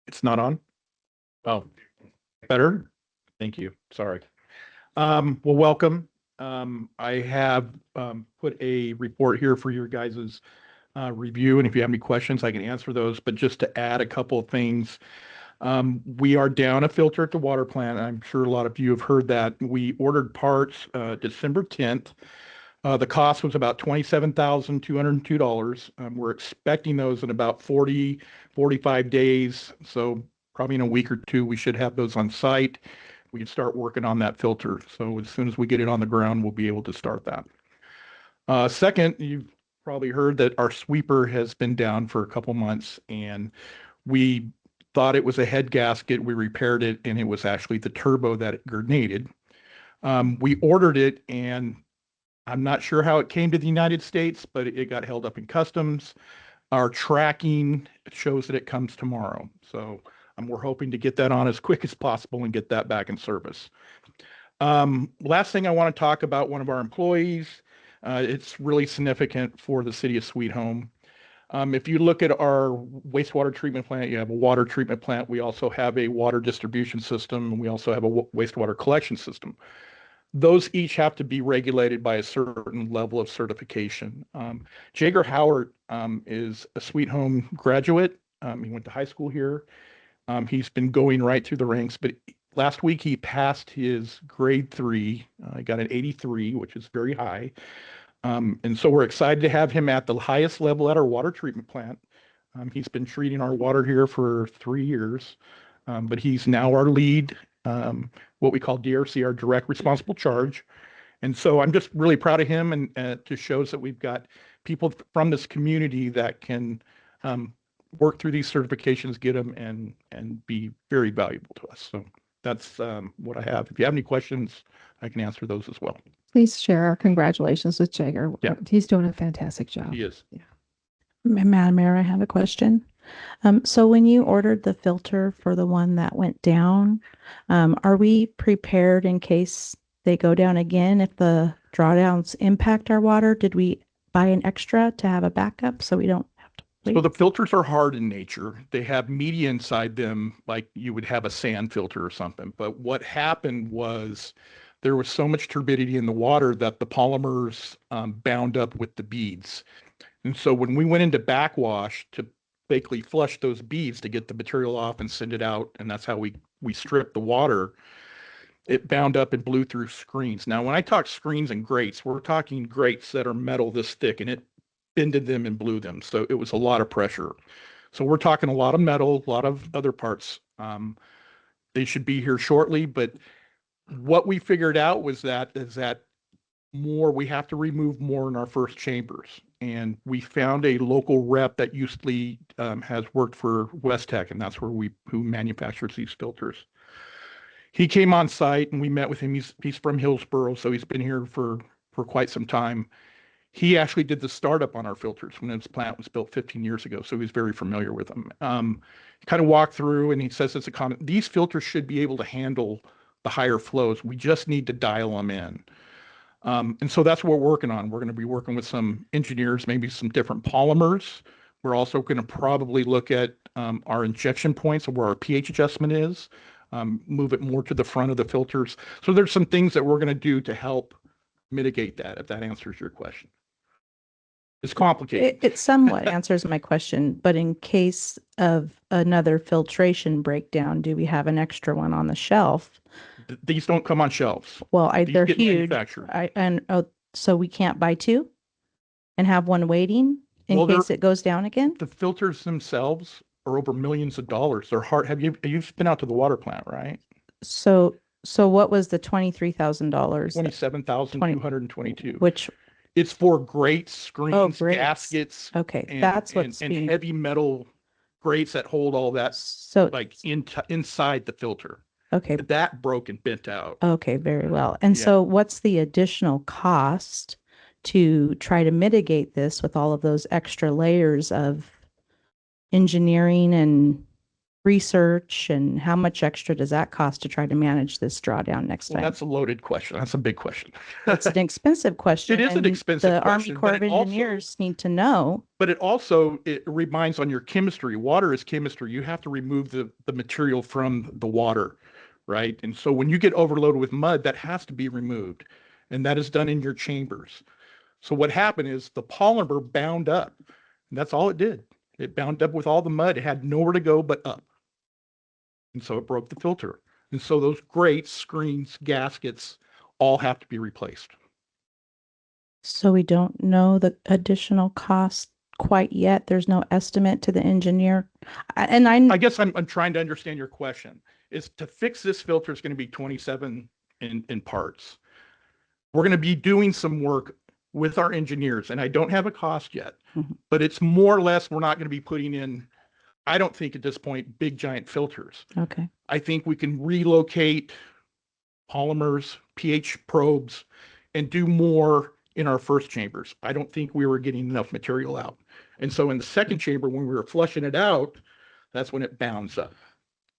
It's not on? Oh, better? Thank you. Sorry. Well, welcome. I have put a report here for your guys' review, and if you have any questions, I can answer those. But just to add a couple of things, we are down a filter at the water plant. I'm sure a lot of you have heard that. We ordered parts December 10th. The cost was about $27,202. We're expecting those in about 45 days. So probably in a week or two, we should have those on site. We can start working on that filter. So as soon as we get it on the ground, we'll be able to start that. Second, you've probably heard that our sweeper has been down for a couple months, and we thought it was a head gasket. We repaired it, and it was actually the turbo that it grenaded. We ordered it, and I'm not sure how it came to the United States, but it got held up in customs. Our tracking shows that it comes tomorrow. So we're hoping to get that on as quick as possible and get that back in service. Last thing I want to talk about, one of our employees. It's really significant for the city of Sweet Home. If you look at our wastewater treatment plant, you have a water treatment plant. We also have a water distribution system, and we also have a wastewater collection system. Those each have to be regulated by a certain level of certification. Jager Howard is a Sweet Home graduate. He went to high school here. He's been going right through the ranks, but last week he passed his grade 3. He got an 83, which is very high. And so we're excited to have him at the highest level at our water treatment plant. He's been treating our water here for 3 years, but he's now our lead, what we call DRC, our direct responsible charge. And so I'm just really proud of him, and it just shows that we've got people from this community that can work through these certifications, get them, and be very valuable to us. So that's what I have. If you have any questions, I can answer those as well. Please share our congratulations with Jager. Yeah. He's doing a fantastic job. He is. Yeah. Madam Mayor, I have a question. So when you ordered the filter for the one that went down, are we prepared in case they go down again if the drawdowns impact our water? Did we buy an extra to have a backup so we don't have to wait? So the filters are hard in nature. They have media inside them, like you would have a sand filter or something. But what happened was there was so much turbidity in the water that the polymers bound up with the beads. And so when we went into backwash to basically flush those beads to get the material off and send it out, and that's how we stripped the water, it bound up and blew through screens. Now, when I talk screens and grates, we're talking grates that are metal this thick, and it bended them and blew them. So it was a lot of pressure. So we're talking a lot of metal, a lot of other parts. They should be here shortly, but what we figured out was that we have to remove more in our first chambers. And we found a local rep that usually has worked for Westech, and that's who manufactures these filters. He came on site and we met with him. He's from Hillsboro, so he's been here for quite some time. He actually did the startup on our filters when this plant was built 15 years ago, so he's very familiar with them. He kind of walked through and he says it's a common, these filters should be able to handle the higher flows. We just need to dial them in. And so that's what we're working on. We're going to be working with some engineers, maybe some different polymers. We're also going to probably look at our injection points of where our pH adjustment is, move it more to the front of the filters. So there's some things that we're going to do to help mitigate that, if that answers your question. It's complicated. It somewhat answers my question, but in case of another filtration breakdown, do we have an extra one on the shelf? These don't come on shelves. Well, These they're get huge. manufactured. So we can't buy two and have one waiting in Well, case it goes down again? The filters themselves are over millions of dollars. They're hard. You've been out to the water plant, right? So what was the $23,000? $27,222. Which, it's for grates, screens, grates. gaskets. Okay, and, that's what's and being, heavy metal grates that hold all that, so, like inside the filter. okay, That broke and bent out. okay, very well. And Yeah. so what's the additional cost to try to mitigate this with all of those extra layers of engineering and research, and how much extra does that cost to try to manage this drawdown next Well, time? that's a loaded question. That's a big question. It's an expensive question. It is an and expensive The Army question, Corps but of it also- Engineers need to know. But it reminds on your chemistry. Water is chemistry. You have to remove the material from the water, right? And so when you get overloaded with mud, that has to be removed. And that is done in your chambers. So what happened is the polymer bound up. And that's all it did. It bound up with all the mud. It had nowhere to go but up. And so it broke the filter. And so those grates, screens, gaskets all have to be replaced. So we don't know the additional cost quite yet. There's no estimate to the engineer. And I guess I'm trying to understand your question. Is to fix this filter is going to be 27 in parts. We're going to be doing some work with our engineers, and I don't have a cost yet, but it's more or less, we're not going to be putting in, I don't think at this point, big giant filters. Okay. I think we can relocate polymers, pH probes, and do more in our first chambers. I don't think we were getting enough material out. And so in the second chamber, when we were flushing it out, that's when it bounds up.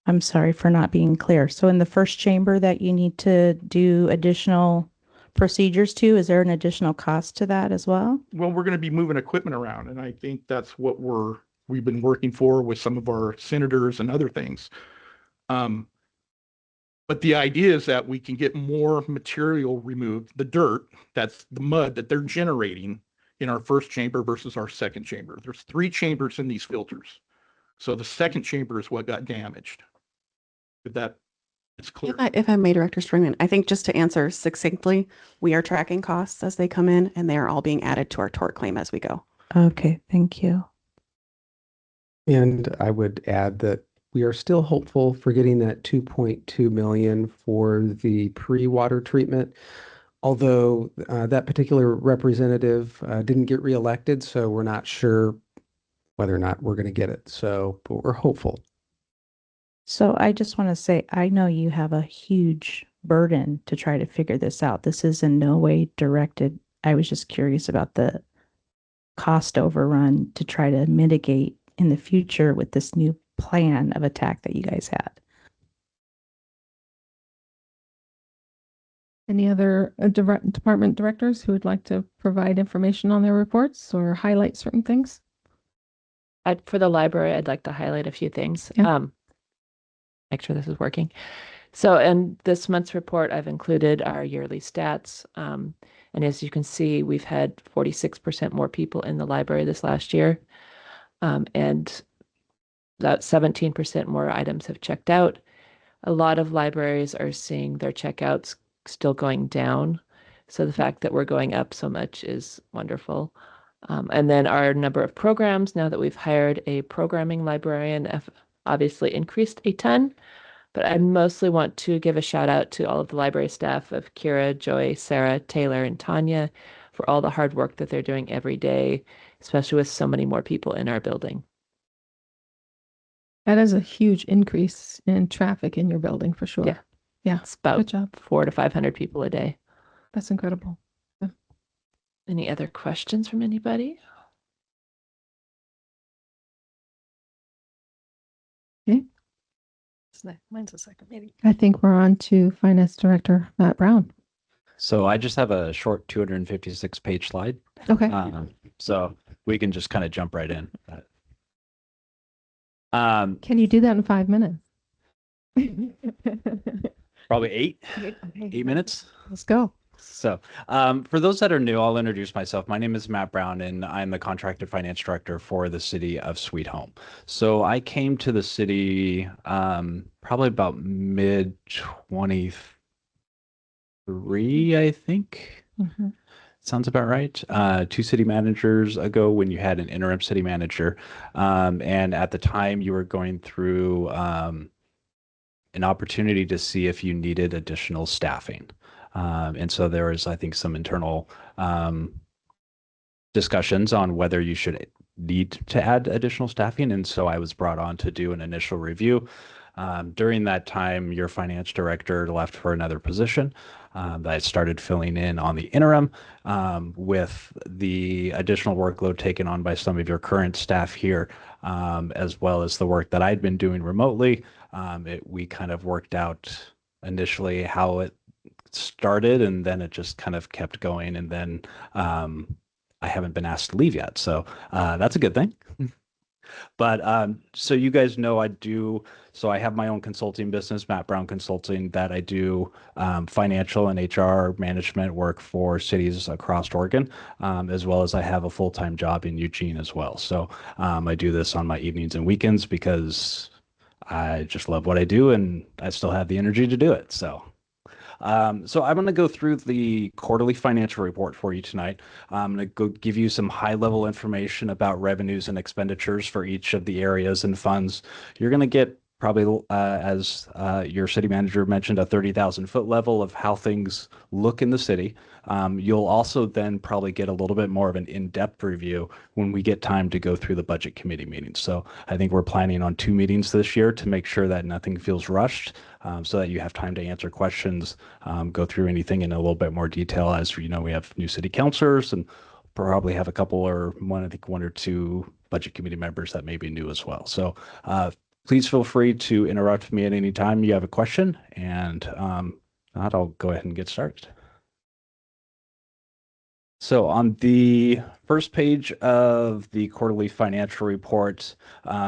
I'm sorry for not being clear. So in the first chamber that you need to do additional procedures to, is there an additional cost to that as well? Well, we're going to be moving equipment around, and I think that's what we've been working for with some of our senators and other things. But the idea is that we can get more material removed, the dirt, that's the mud that they're generating in our first chamber versus our second chamber. There's 3 chambers in these filters. So the second chamber is what got damaged. If that is clear. If I may, Director Stringman, I think just to answer succinctly, we are tracking costs as they come in, and they are all being added to our tort claim as we go. Okay, thank you. And I would add that we are still hopeful for getting that 2.2 million for the pre-water treatment. Although that particular representative didn't get reelected, so we're not sure whether or not we're going to get it. So, but we're hopeful. So I just want to say, I know you have a huge burden to try to figure this out. This is in no way directed. I was just curious about the cost overrun to try to mitigate in the future with this new plan of attack that you guys had. Any other department directors who would like to provide information on their reports or highlight certain things? For the library, I'd like to highlight a few things. Yeah. Make sure this is working. So in this month's report, I've included our yearly stats. And as you can see, we've had 46% more people in the library this last year. And that 17% more items have checked out. A lot of libraries are seeing their checkouts still going down. So the fact that we're going up so much is wonderful. And then our number of programs, now that we've hired a programming librarian, have obviously increased a ton. But I mostly want to give a shout out to all of the library staff of Kira, Joy, Sarah, Taylor, and Tanya for all the hard work that they're doing every day, especially with so many more people in our building. That is a huge increase in traffic in your building for sure. Yeah. Yeah. It's about Good job. 400 to 500 people a day. That's incredible. Any other questions from anybody? Okay. Mine's the second meeting. I think we're on to Finance Director Matt Brown. So I just have a short 256-page slide. Okay. So we can just kind of jump right in. Can you do that in 5 minutes? Probably eight Okay. minutes. Let's go. So for those that are new, I'll introduce myself. My name is Matt Brown, and I'm the contracted finance director for the city of Sweet Home. So I came to the city probably about mid-23, I think. Mm-hmm. Sounds about right. 2 city managers ago when you had an interim city manager. And at the time you were going through an opportunity to see if you needed additional staffing. And so there was, I think, some internal discussions on whether you should need to add additional staffing. And so I was brought on to do an initial review. During that time, your finance director left for another position. I started filling in on the interim with the additional workload taken on by some of your current staff here, as well as the work that I'd been doing remotely. We kind of worked out initially how it started, and then it just kind of kept going. And then I haven't been asked to leave yet. So that's a good thing. But so you guys know I have my own consulting business, Matt Brown Consulting, that I do financial and HR management work for cities across Oregon, as well as I have a full-time job in Eugene as well. So I do this on my evenings and weekends because I just love what I do and I still have the energy to do it. So I'm going to go through the quarterly financial report for you tonight. I'm going to go give you some high-level information about revenues and expenditures for each of the areas and funds. You're going to get probably, as your city manager mentioned, a 30,000-foot level of how things look in the city. You'll also then probably get a little bit more of an in-depth review when we get time to go through the budget committee meetings. So I think we're planning on 2 meetings this year to make sure that nothing feels rushed, so that you have time to answer questions, go through anything in a little bit more detail. As you know, we have new city councilors and probably have a couple or one or two budget committee members that may be new as well. So please feel free to interrupt me at any time you have a question, and I'll go ahead and get started. So on the first page of the quarterly financial report,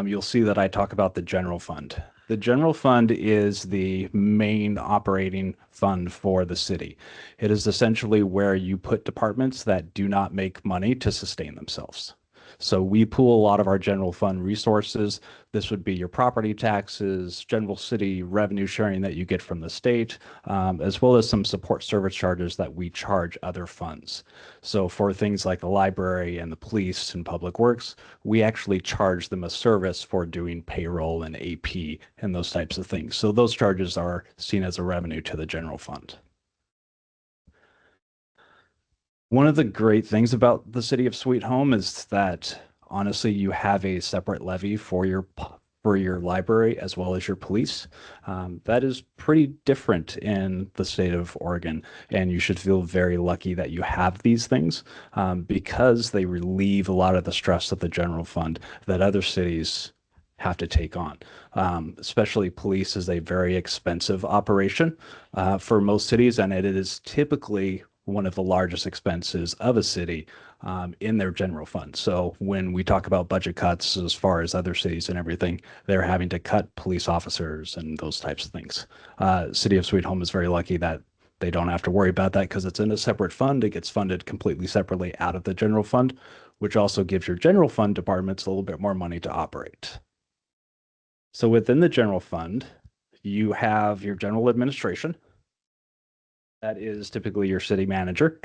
you'll see that I talk about the general fund. The general fund is the main operating fund for the city. It is essentially where you put departments that do not make money to sustain themselves. So we pool a lot of our general fund resources. This would be your property taxes, general city revenue sharing that you get from the state, as well as some support service charges that we charge other funds. So for things like the library and the police and public works, we actually charge them a service for doing payroll and AP and those types of things. So those charges are seen as a revenue to the general fund. One of the great things about the city of Sweet Home is that honestly, you have a separate levy for your library as well as your police. That is pretty different in the state of Oregon, and you should feel very lucky that you have these things because they relieve a lot of the stress of the general fund that other cities have to take on. Especially police is a very expensive operation for most cities, and it is typically one of the largest expenses of a city in their general fund. So when we talk about budget cuts as far as other cities and everything, they're having to cut police officers and those types of things. City of Sweet Home is very lucky that they don't have to worry about that because it's in a separate fund. It gets funded completely separately out of the general fund, which also gives your general fund departments a little bit more money to operate. So within the general fund, you have your general administration. That is typically your city manager.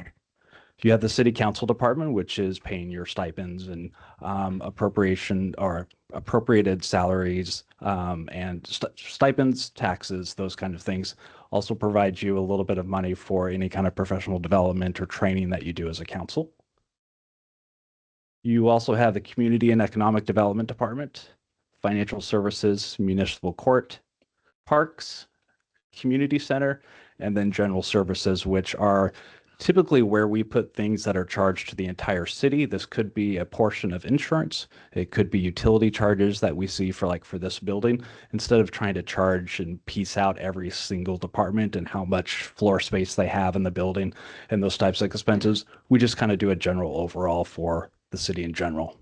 You have the city council department, which is paying your stipends and appropriation or appropriated salaries and stipends, taxes, those kind of things. Also provides you a little bit of money for any kind of professional development or training that you do as a council. You also have the community and economic development department, financial services, municipal court, parks, community center, and then general services, which are typically where we put things that are charged to the entire city. This could be a portion of insurance. It could be utility charges that we see for this building. Instead of trying to charge and piece out every single department and how much floor space they have in the building and those types of expenses, we just kind of do a general overall for the city in general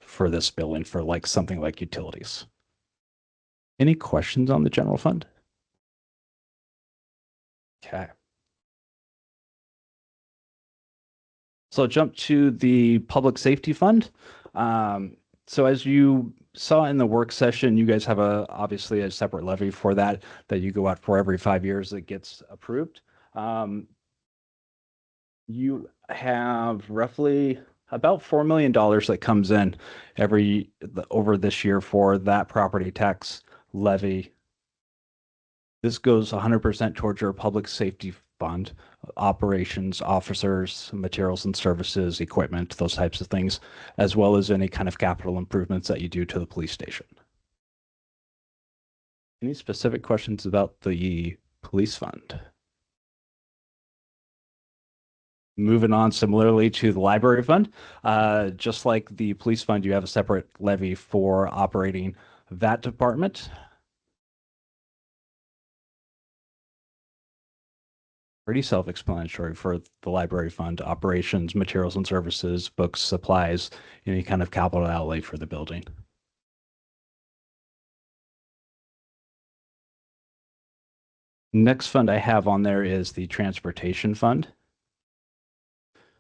for this building for something like utilities. Any questions on the general fund? Okay. So jump to the public safety fund. So as you saw in the work session, you guys have obviously a separate levy for that you go out for every 5 years that gets approved. You have roughly about $4 million that comes in over this year for that property tax levy. This goes 100% towards your public safety fund, operations, officers, materials and services, equipment, those types of things, as well as any kind of capital improvements that you do to the police station. Any specific questions about the police fund? Moving on similarly to the library fund, just like the police fund, you have a separate levy for operating that department. Pretty self-explanatory for the library fund: operations, materials and services, books, supplies, any kind of capital outlay for the building. Next fund I have on there is the transportation fund.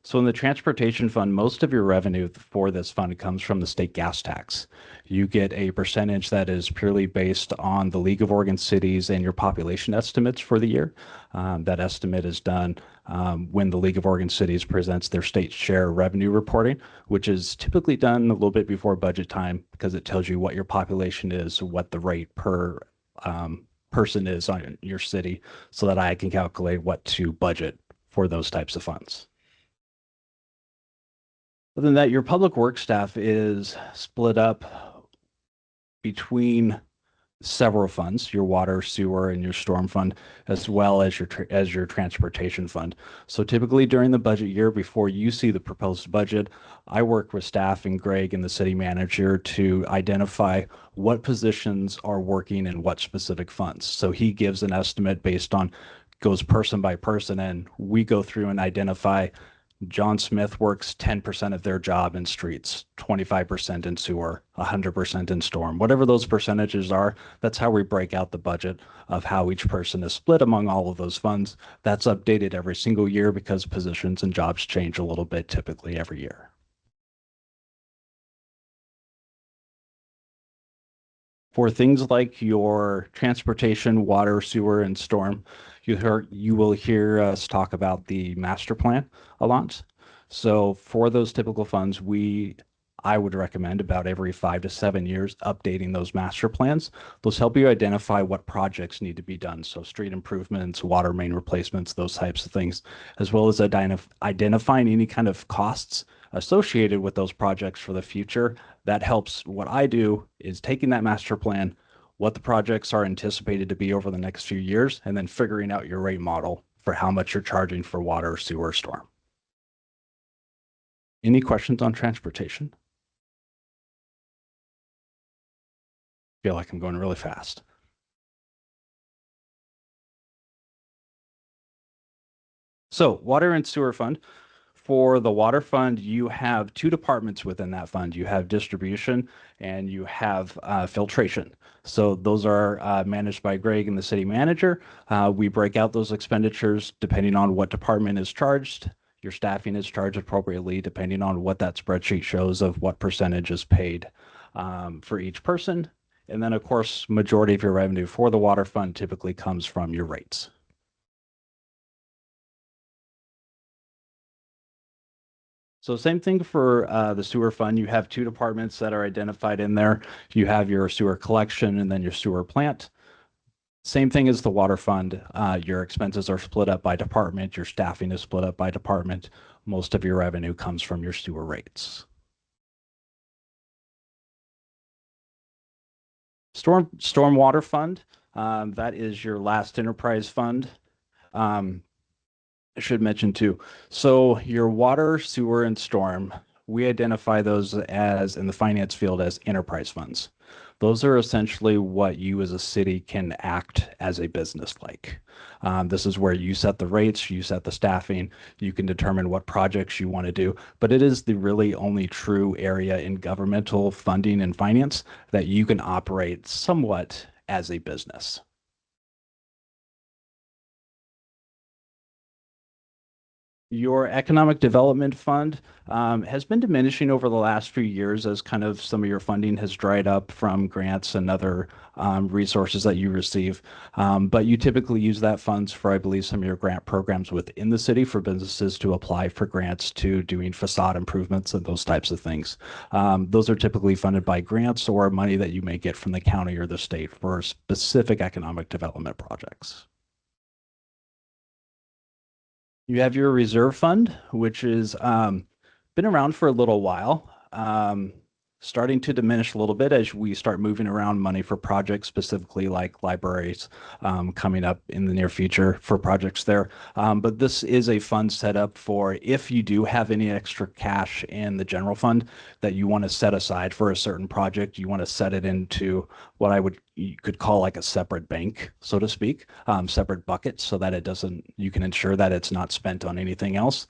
So in the transportation fund, most of your revenue for this fund comes from the state gas tax. You get a percentage that is purely based on the League of Oregon Cities and your population estimates for the year. That estimate is done when the League of Oregon Cities presents their state share revenue reporting, which is typically done a little bit before budget time because it tells you what your population is, what the rate per person is on your city, so that I can calculate what to budget for those types of funds. Other than that, your public works staff is split up between several funds: your water, sewer, and your storm fund, as well as your transportation fund. So typically during the budget year, before you see the proposed budget, I work with staff and Greg and the city manager to identify what positions are working in what specific funds. So he gives an estimate goes person by person, and we go through and identify John Smith works 10% of their job in streets, 25% in sewer, 100% in storm. Whatever those percentages are, that's how we break out the budget of how each person is split among all of those funds. That's updated every single year because positions and jobs change a little bit typically every year. For things like your transportation, water, sewer, and storm, you will hear us talk about the master plan a lot. So for those typical funds, I would recommend about every 5 to 7 years updating those master plans. Those help you identify what projects need to be done. So street improvements, water main replacements, those types of things, as well as identifying any kind of costs associated with those projects for the future. That helps. What I do is taking that master plan, what the projects are anticipated to be over the next few years, and then figuring out your rate model for how much you're charging for water, sewer, storm. Any questions on transportation? Feel like I'm going really fast. So water and sewer fund. For the water fund, you have two departments within that fund. You have distribution and you have filtration. So those are managed by Greg and the city manager. We break out those expenditures depending on what department is charged. Your staffing is charged appropriately depending on what that spreadsheet shows of what percentage is paid for each person. And then, of course, majority of your revenue for the water fund typically comes from your rates. So same thing for the sewer fund. You have two departments that are identified in there. You have your sewer collection and then your sewer plant. Same thing as the water fund. Your expenses are split up by department. Your staffing is split up by department. Most of your revenue comes from your sewer rates. Stormwater fund. That is your last enterprise fund. I should mention too. So your water, sewer, and storm, we identify those as in the finance field as enterprise funds. Those are essentially what you as a city can act as a business like. This is where you set the rates, you set the staffing, you can determine what projects you want to do, but it is the really only true area in governmental funding and finance that you can operate somewhat as a business. Your economic development fund has been diminishing over the last few years as kind of some of your funding has dried up from grants and other resources that you receive. But you typically use that funds for, I believe, some of your grant programs within the city for businesses to apply for grants to doing facade improvements and those types of things. Those are typically funded by grants or money that you may get from the county or the state for specific economic development projects. You have your reserve fund, which is been around for a little while, starting to diminish a little bit as we start moving around money for projects, specifically like libraries coming up in the near future for projects there. But this is a fund set up for if you do have any extra cash in the general fund that you want to set aside for a certain project, you want to set it into what you could call like a separate bank, so to speak, separate bucket, so that you can ensure that it's not spent on anything else.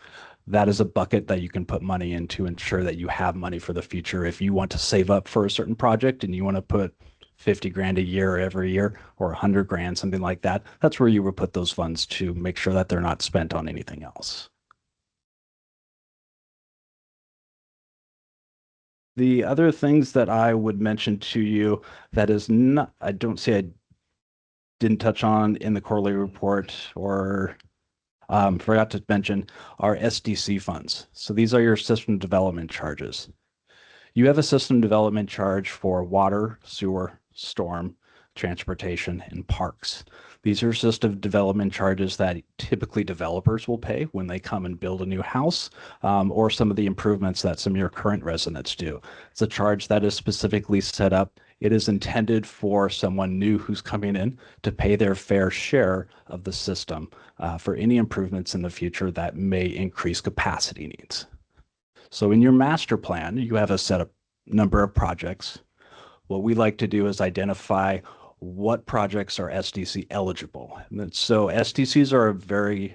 That is a bucket that you can put money in to ensure that you have money for the future. If you want to save up for a certain project and you want to put 50 grand a year every year or 100 grand, something like that, that's where you would put those funds to make sure that they're not spent on anything else. The other things that I would mention to you that is not, I don't say I didn't touch on in the quarterly report or forgot to mention are SDC funds. So these are your system development charges. You have a system development charge for water, sewer, storm, transportation, and parks. These are system development charges that typically developers will pay when they come and build a new house or some of the improvements that some of your current residents do. It's a charge that is specifically set up. It is intended for someone new who's coming in to pay their fair share of the system for any improvements in the future that may increase capacity needs. So in your master plan, you have a set of number of projects. What we like to do is identify what projects are SDC eligible. And so SDCs are a very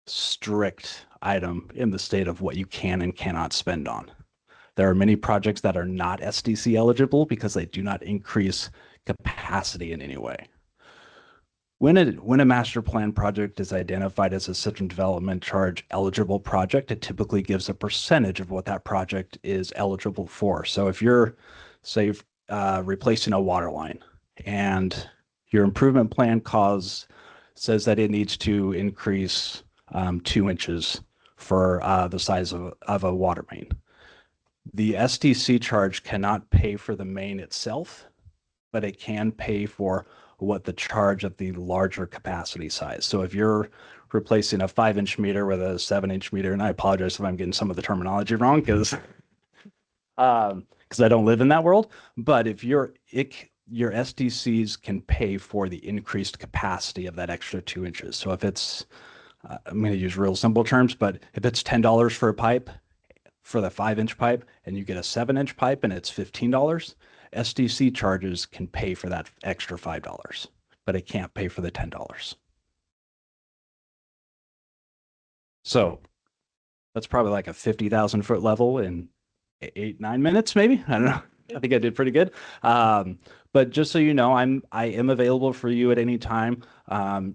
strict item in the state of what you can and cannot spend on. There are many projects that are not SDC eligible because they do not increase capacity in any way. When a master plan project is identified as a system development charge eligible project, it typically gives a percentage of what that project is eligible for. So if you're, say, replacing a water line and your improvement plan says that it needs to increase 2 inches for the size of a water main. The SDC charge cannot pay for the main itself, but it can pay for what the charge of the larger capacity size. So if you're replacing a 5-inch meter with a 7-inch meter, and I apologize if I'm getting some of the terminology wrong because I don't live in that world, but if your SDCs can pay for the increased capacity of that extra 2 inches. So if it's, I'm going to use real simple terms, but if it's $10 for a pipe, for the 5-inch pipe, and you get a 7-inch pipe and it's $15, SDC charges can pay for that extra $5, but it can't pay for the $10. So that's probably like a 50,000 foot level in 8, 9 minutes, maybe. I don't know. I think I did pretty good. But just so you know, I am available for you at any time.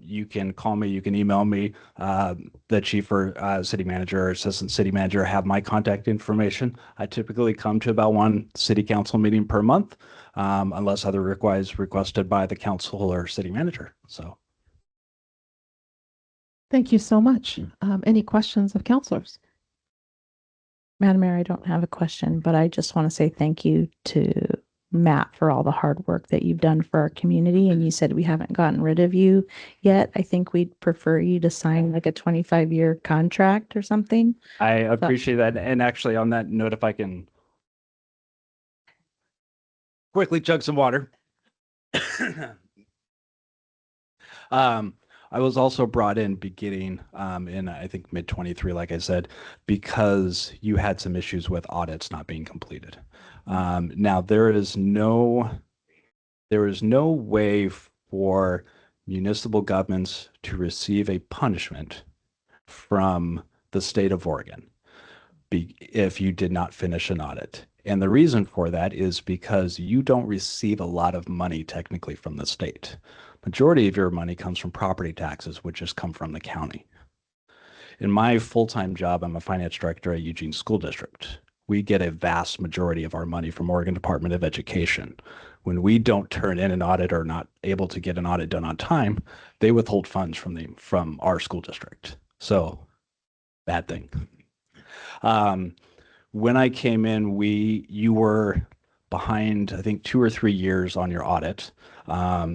You can call me, you can email me. The chief or city manager or assistant city manager have my contact information. I typically come to about one city council meeting per month, unless otherwise requested by the council or city manager. So. Thank you so much. Any questions of counselors? Madam Mayor, I don't have a question, but I just want to say thank you to Matt for all the hard work that you've done for our community. And you said we haven't gotten rid of you yet. I think we'd prefer you to sign like a 25-year contract or something. I appreciate that. And actually, on that note, if I can quickly chug some water. I was also brought in beginning in, I think, mid-23, like I said, because you had some issues with audits not being completed. Now, there is no way for municipal governments to receive a punishment from the state of Oregon if you did not finish an audit. And the reason for that is because you don't receive a lot of money technically from the state. Majority of your money comes from property taxes, which has come from the county. In my full-time job, I'm a finance director at Eugene School District. We get a vast majority of our money from Oregon Department of Education. When we don't turn in an audit or not able to get an audit done on time, they withhold funds from our school district. So, bad thing. When I came in, you were behind, I think, 2 or 3 years on your audit.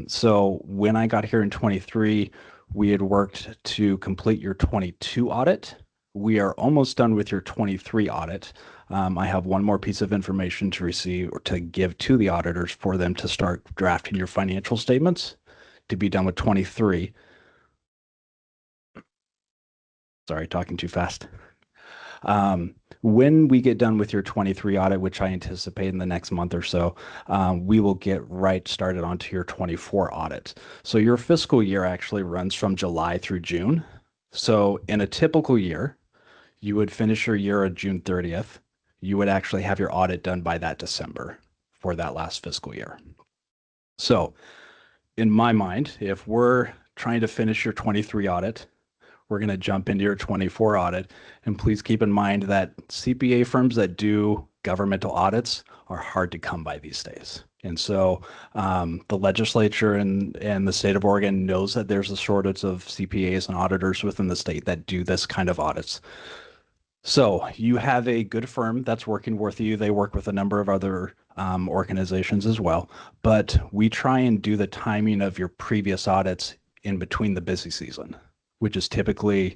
So when I got here in 23, we had worked to complete your 22 audit. We are almost done with your 23 audit. I have one more piece of information to receive or to give to the auditors for them to start drafting your financial statements to be done with 23. Sorry, talking too fast. When we get done with your 23 audit, which I anticipate in the next month or so, we will get right started onto your 24 audit. So your fiscal year actually runs from July through June. So in a typical year, you would finish your year on June 30th. You would actually have your audit done by that December for that last fiscal year. So in my mind, if we're trying to finish your 23 audit, we're going to jump into your 24 audit. And please keep in mind that CPA firms that do governmental audits are hard to come by these days. And so the legislature and the state of Oregon knows that there's a shortage of CPAs and auditors within the state that do this kind of audits. So you have a good firm that's working with you. They work with a number of other organizations as well. But we try and do the timing of your previous audits in between the busy season, which is typically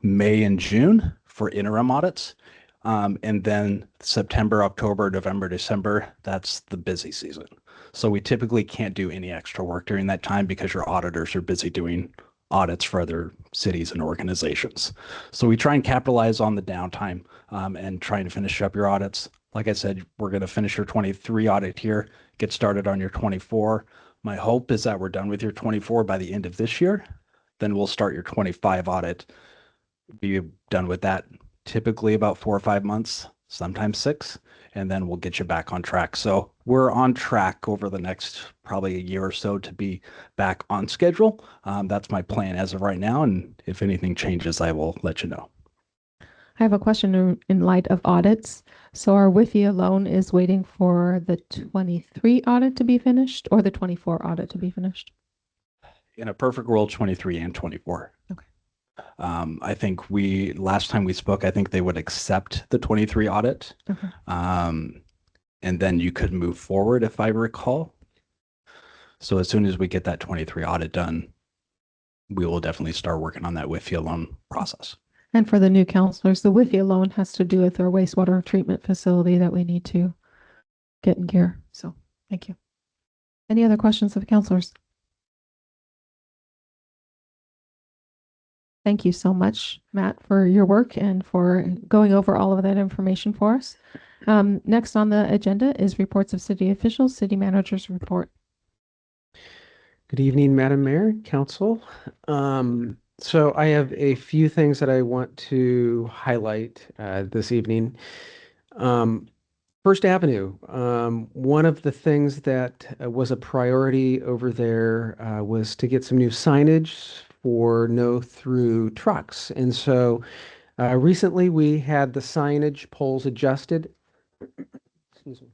May and June for interim audits. And then September, October, November, December, that's the busy season. So we typically can't do any extra work during that time because your auditors are busy doing audits for other cities and organizations. So we try and capitalize on the downtime and trying to finish up your audits. Like I said, we're going to finish your 23 audit here, get started on your 24. My hope is that we're done with your 24 by the end of this year. Then we'll start your 25 audit, be done with that typically about 4 or 5 months, sometimes 6, and then we'll get you back on track. So we're on track over the next probably a year or so to be back on schedule. That's my plan as of right now. And if anything changes, I will let you know. I have a question in light of audits. So our WIFI alone is waiting for the 23 audit to be finished or the 24 audit to be finished? In a perfect world, 23 and 24. Okay. I think last time we spoke, I think they would accept the 23 audit. Okay. And then you could move forward, if I recall. So as soon as we get that 23 audit done, we will definitely start working on that WIFI loan process. And for the new counselors, the WIFI alone has to do with our wastewater treatment facility that we need to get in gear. So thank you. Any other questions of counselors? Thank you so much, Matt, for your work and for going over all of that information for us. Next on the agenda is reports of city officials, city managers report. Good evening, Madam Mayor, Council. So I have a few things that I want to highlight this evening. First Avenue, one of the things that was a priority over there was to get some new signage for no through trucks. And so recently we had the signage poles adjusted. Excuse me.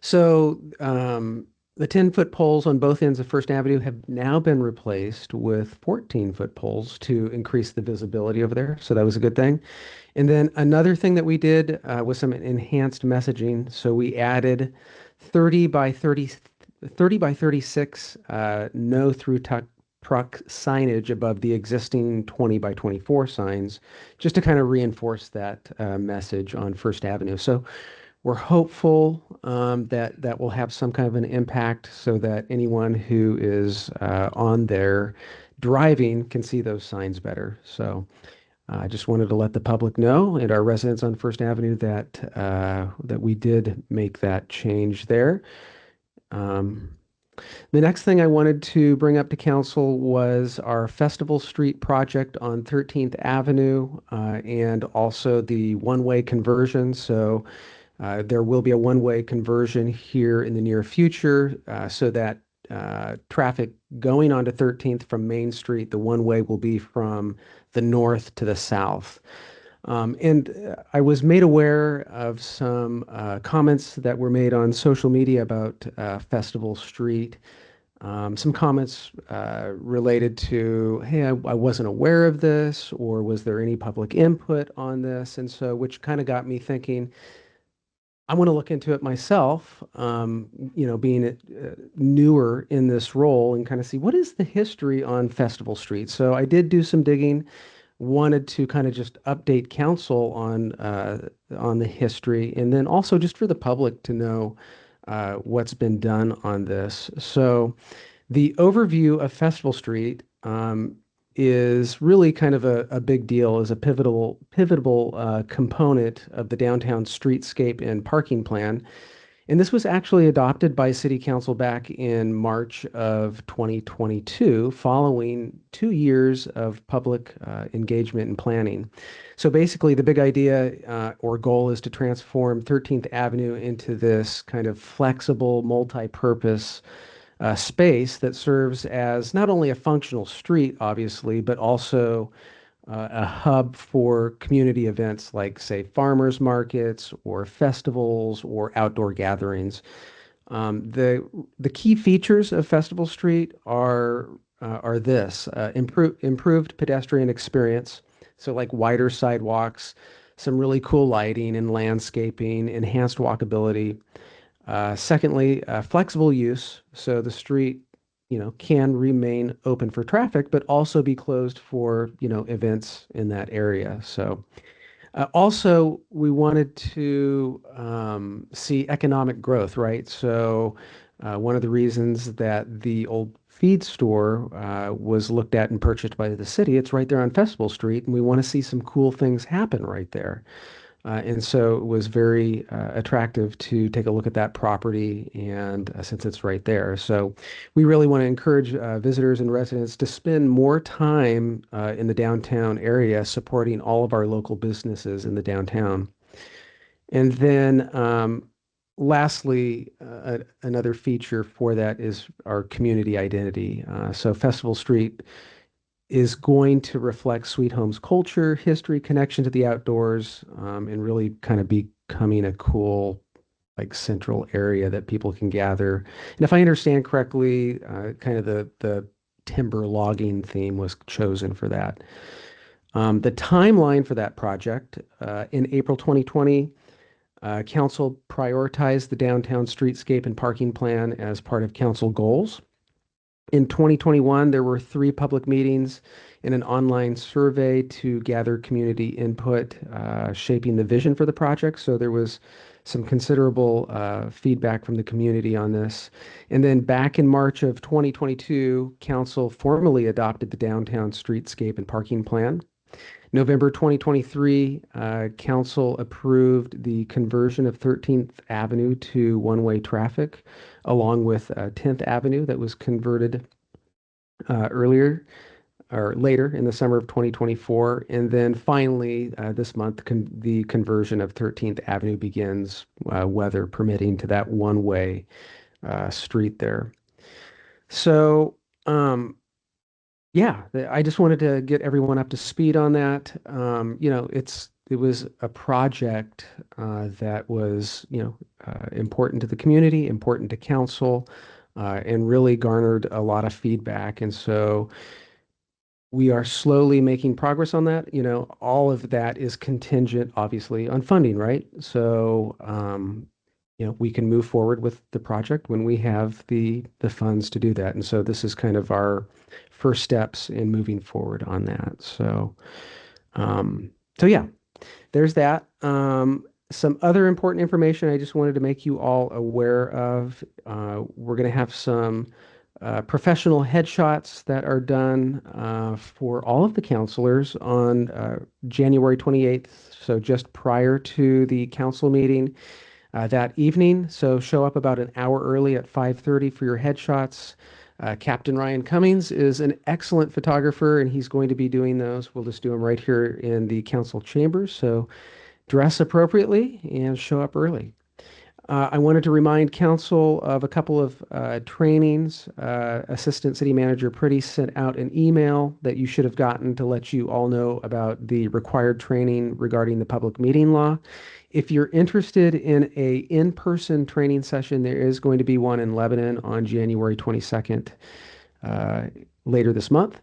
So the 10-foot poles on both ends of First Avenue have now been replaced with 14-foot poles to increase the visibility over there. So that was a good thing. And then another thing that we did was some enhanced messaging. So we added 30 by 36 no through truck signage above the existing 20 by 24 signs, just to kind of reinforce that message on First Avenue. So we're hopeful that will have some kind of an impact so that anyone who is on there driving can see those signs better. So I just wanted to let the public know and our residents on First Avenue that that we did make that change there. The next thing I wanted to bring up to council was our Festival Street project on 13th Avenue and also the one-way conversion. So there will be a one-way conversion here in the near future so that traffic going onto 13th from Main Street, the one-way will be from the north to the south. And I was made aware of some comments that were made on social media about Festival Street. Some comments related to, hey, I wasn't aware of this, or was there any public input on this? And so, which kind of got me thinking, I want to look into it myself, being newer in this role and kind of see what is the history on Festival Street. So I did do some digging, wanted to kind of just update council on the history, and then also just for the public to know what's been done on this. So the overview of Festival Street is really kind of a big deal, is a pivotal component of the downtown streetscape and parking plan. And this was actually adopted by City Council back in March of 2022, following 2 years of public engagement and planning. So basically, the big idea or goal is to transform 13th Avenue into this kind of flexible, multi-purpose space that serves as not only a functional street, obviously, but also a hub for community events like, say, farmers markets or festivals or outdoor gatherings. The key features of Festival Street are this: improved pedestrian experience, so like wider sidewalks, some really cool lighting and landscaping, enhanced walkability. Secondly, flexible use, so the street, can remain open for traffic, but also be closed for, events in that area. So also, we wanted to see economic growth, right? So one of the reasons that the old feed store was looked at and purchased by the city, it's right there on Festival Street, and we want to see some cool things happen right there. And so it was very attractive to take a look at that property, and since it's right there. So we really want to encourage visitors and residents to spend more time in the downtown area supporting all of our local businesses in the downtown. And then lastly, another feature for that is our community identity. So Festival Street is going to reflect Sweet Home's culture, history, connection to the outdoors, and really kind of becoming a cool, like, central area that people can gather. And if I understand correctly, kind of the timber logging theme was chosen for that. The timeline for that project, in April 2020, council prioritized the downtown streetscape and parking plan as part of council goals. In 2021, there were 3 public meetings and an online survey to gather community input, shaping the vision for the project. So there was some considerable feedback from the community on this. And then back in March of 2022, council formally adopted the downtown streetscape and parking plan. November 2023, council approved the conversion of 13th Avenue to one-way traffic, along with 10th Avenue that was converted earlier. or later in the summer of 2024. And then finally, this month, the conversion of 13th Avenue begins, weather permitting, to that one-way street there. So, yeah, I just wanted to get everyone up to speed on that. It was a project that was, important to the community, important to council, and really garnered a lot of feedback. And so we are slowly making progress on that. All of that is contingent, obviously, on funding, right? So, we can move forward with the project when we have the funds to do that. And so this is kind of our first steps in moving forward on that. So, yeah, there's that. Some other important information I just wanted to make you all aware of. We're going to have some professional headshots that are done for all of the counselors on January 28th, so just prior to the council meeting that evening. So show up about an hour early at 5:30 for your headshots. Captain Ryan Cummings is an excellent photographer, and he's going to be doing those. We'll just do them right here in the council chambers. So dress appropriately and show up early. I wanted to remind council of a couple of trainings. Assistant City Manager Pretty sent out an email that you should have gotten to let you all know about the required training regarding the public meeting law. If you're interested in a in-person training session, there is going to be one in Lebanon on January 22nd, later this month.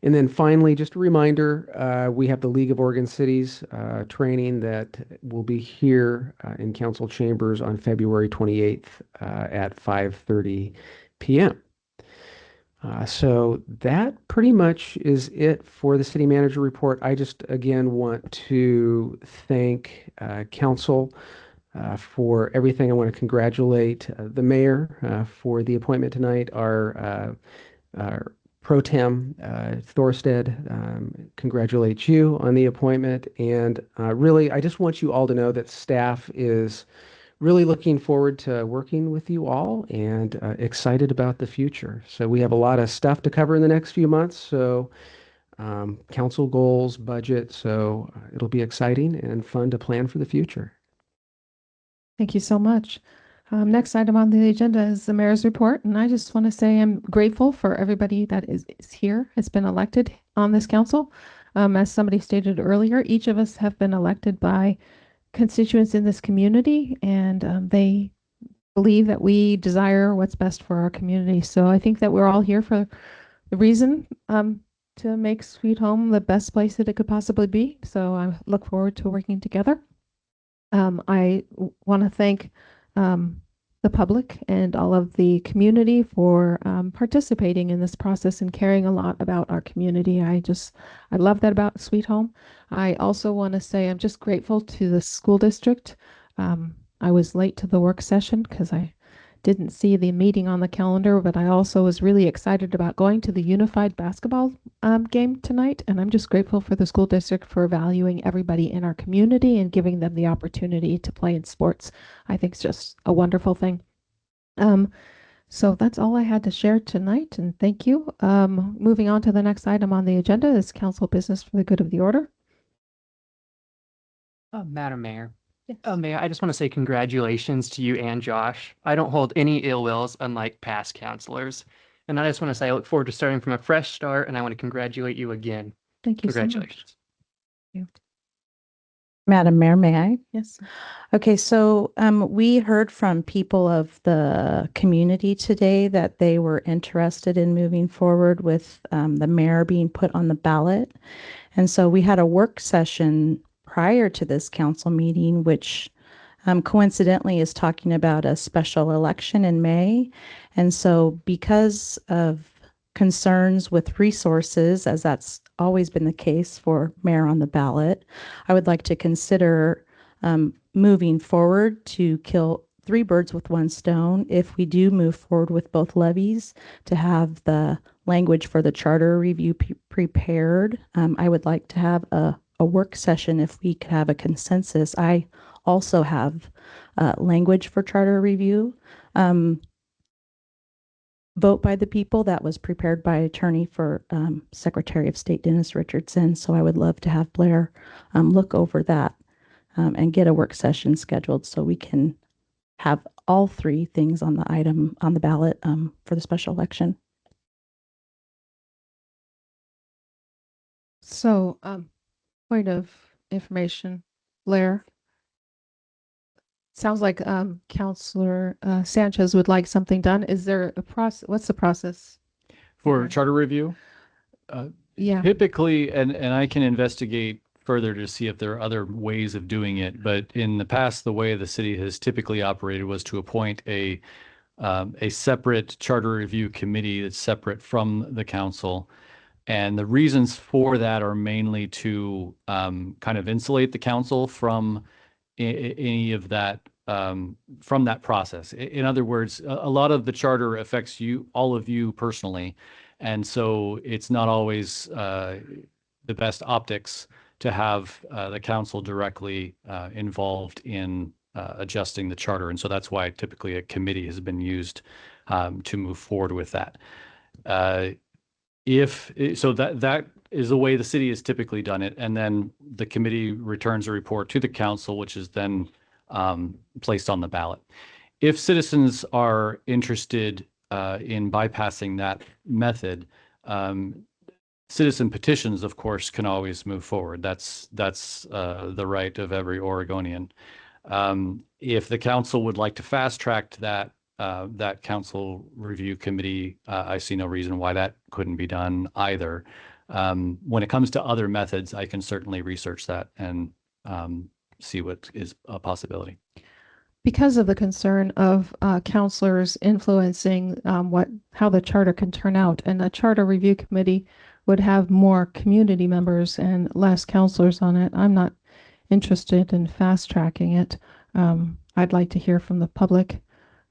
And then finally, just a reminder, we have the League of Oregon Cities training that will be here in council chambers on February 28th at 5:30 p.m. So that pretty much is it for the city manager report. I just, again, want to thank council for everything. I want to congratulate the mayor for the appointment tonight, our Pro Tem Thorstead, congratulate you on the appointment. And really, I just want you all to know that staff is really looking forward to working with you all and excited about the future. So we have a lot of stuff to cover in the next few months. So council goals, budget. So it'll be exciting and fun to plan for the future. Thank you so much. Next item on the agenda is the mayor's report. And I just want to say I'm grateful for everybody that is here, has been elected on this council. As somebody stated earlier, each of us have been elected by constituents in this community, and they believe that we desire what's best for our community. So I think that we're all here for the reason to make Sweet Home the best place that it could possibly be. So I look forward to working together. I want to thank the public and all of the community for participating in this process and caring a lot about our community. I love that about Sweet Home. I also want to say I'm just grateful to the school district. I was late to the work session because I didn't see the meeting on the calendar, but I also was really excited about going to the unified basketball game tonight. And I'm just grateful for the school district for valuing everybody in our community and giving them the opportunity to play in sports. I think it's just a wonderful thing. So that's all I had to share tonight, and thank you. Moving on to the next item on the agenda is council business for the good of the order. Madam Mayor. Mayor, I just want to say congratulations to you and Josh. I don't hold any ill wills, unlike past counselors. And I just want to say I look forward to starting from a fresh start, and I want to congratulate you again. Thank you so much. Congratulations. Madam Mayor, may I? Yes. Okay, so we heard from people of the community today that they were interested in moving forward with the mayor being put on the ballot. And so we had a work session prior to this council meeting, which coincidentally is talking about a special election in May. And so because of concerns with resources, as that's always been the case for mayor on the ballot, I would like to consider moving forward to kill 3 birds with 1 stone if we do move forward with both levies, to have the language for the charter review prepared. I would like to have a work session if we could have a consensus. I also have language for charter review. vote by the people that was prepared by attorney for Secretary of State Dennis Richardson. So I would love to have Blair look over that and get a work session scheduled so we can have all three things on the item on the ballot for the special election. So, point of information, Blair. Sounds like Counselor Sanchez would like something done. Is there a process? What's the process? For charter review? Yeah. Typically, and I can investigate further to see if there are other ways of doing it, but in the past, the way the city has typically operated was to appoint a separate charter review committee that's separate from the council. And the reasons for that are mainly to kind of insulate the council from any of that, from that process. In other words, a lot of the charter affects you, all of you personally. And so it's not always the best optics to have the council directly involved in adjusting the charter. And so that's why typically a committee has been used to move forward with that. So that is the way the city has typically done it. And then the committee returns a report to the council, which is then placed on the ballot. If citizens are interested in bypassing that method, citizen petitions, of course, can always move forward. That's the right of every Oregonian. If the council would like to fast track that council review committee, I see no reason why that couldn't be done either. When it comes to other methods, I can certainly research that and see what is a possibility. Because of the concern of counselors influencing how the charter can turn out, and the charter review committee would have more community members and less counselors on it, I'm not interested in fast tracking it. I'd like to hear from the public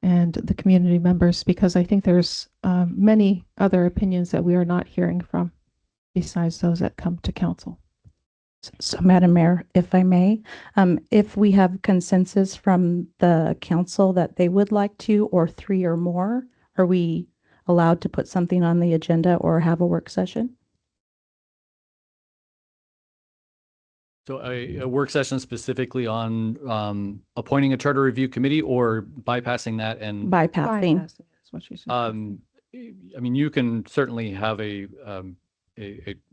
and the community members, because I think there's many other opinions that we are not hearing from besides those that come to council. So, Madam Mayor, if I may, if we have consensus from the council that they would like to, or three or more, are we allowed to put something on the agenda or have a work session? So a work session specifically on appointing a charter review committee or bypassing that and Bypassing. That's what she said. I mean, you can certainly have a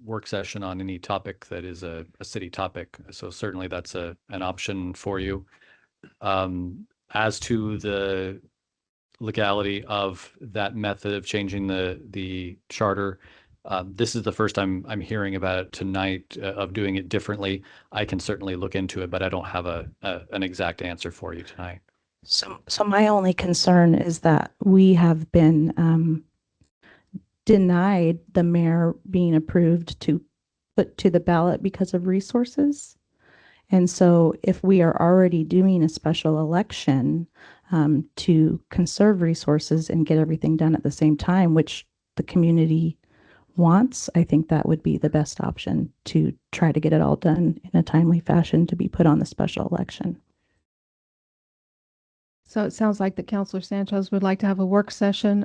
work session on any topic that is a city topic. So certainly that's an option for you. As to the legality of that method of changing the charter, this is the first time I'm hearing about it tonight, of doing it differently. I can certainly look into it, but I don't have an exact answer for you tonight. So my only concern is that we have been denied the mayor being approved to put to the ballot because of resources. And so if we are already doing a special election to conserve resources and get everything done at the same time, which the community wants, I think that would be the best option, to try to get it all done in a timely fashion to be put on the special election. So it sounds like that Counselor Sanchez would like to have a work session.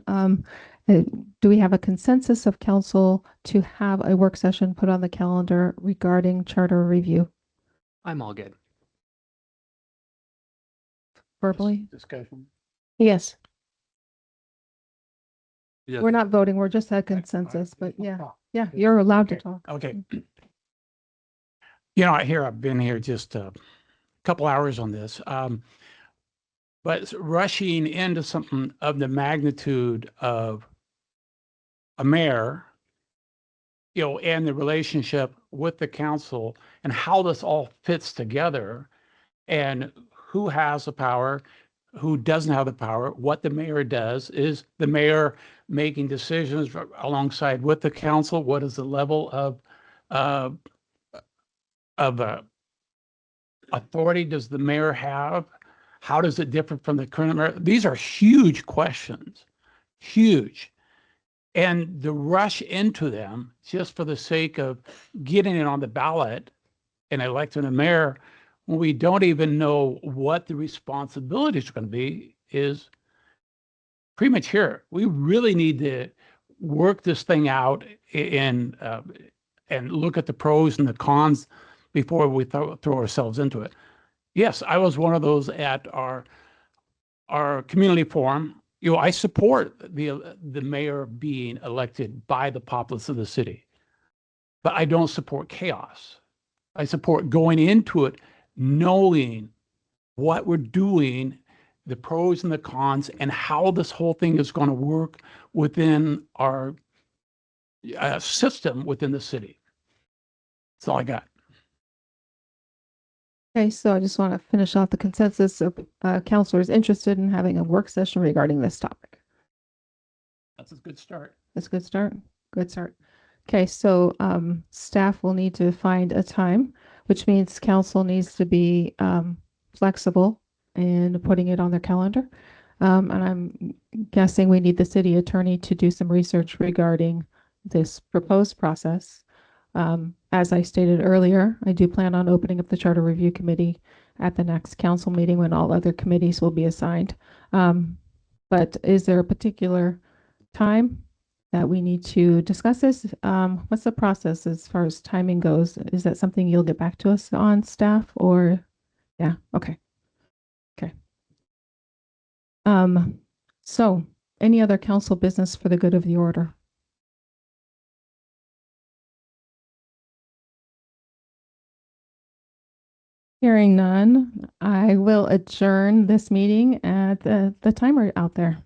Do we have a consensus of council to have a work session put on the calendar regarding charter review? I'm all good. Verbally? Discussion. Yes. Yeah. We're not voting, we're just at consensus, but yeah, you're allowed to talk. Okay. You know, I've been here just a couple hours on this. But rushing into something of the magnitude of a mayor, you know, and the relationship with the council and how this all fits together and who has the power, who doesn't have the power, what the mayor does, is the mayor making decisions alongside with the council? What is the level of authority does the mayor have? How does it differ from the current mayor? These are huge questions, huge. And the rush into them just for the sake of getting it on the ballot and electing a mayor when we don't even know what the responsibilities are going to be is premature. We really need to work this thing out and look at the pros and the cons before we throw ourselves into it. Yes, I was one of those at our community forum. You know, I support the mayor being elected by the populace of the city, but I don't support chaos. I support going into it knowing what we're doing, the pros and the cons, and how this whole thing is going to work within our system within the city. That's all I got. Okay, so I just want to finish off the consensus of counselors interested in having a work session regarding this topic. That's a good start. That's a good start. Good start. Okay, so staff will need to find a time, which means council needs to be flexible in putting it on their calendar. And I'm guessing we need the city attorney to do some research regarding this proposed process. As I stated earlier, I do plan on opening up the Charter Review Committee at the next council meeting when all other committees will be assigned. But is there a particular time that we need to discuss this? What's the process as far as timing goes? Is that something you'll get back to us on, staff, or? Yeah, okay. Okay. So any other council business for the good of the order? Hearing none, I will adjourn this meeting at the timer out there.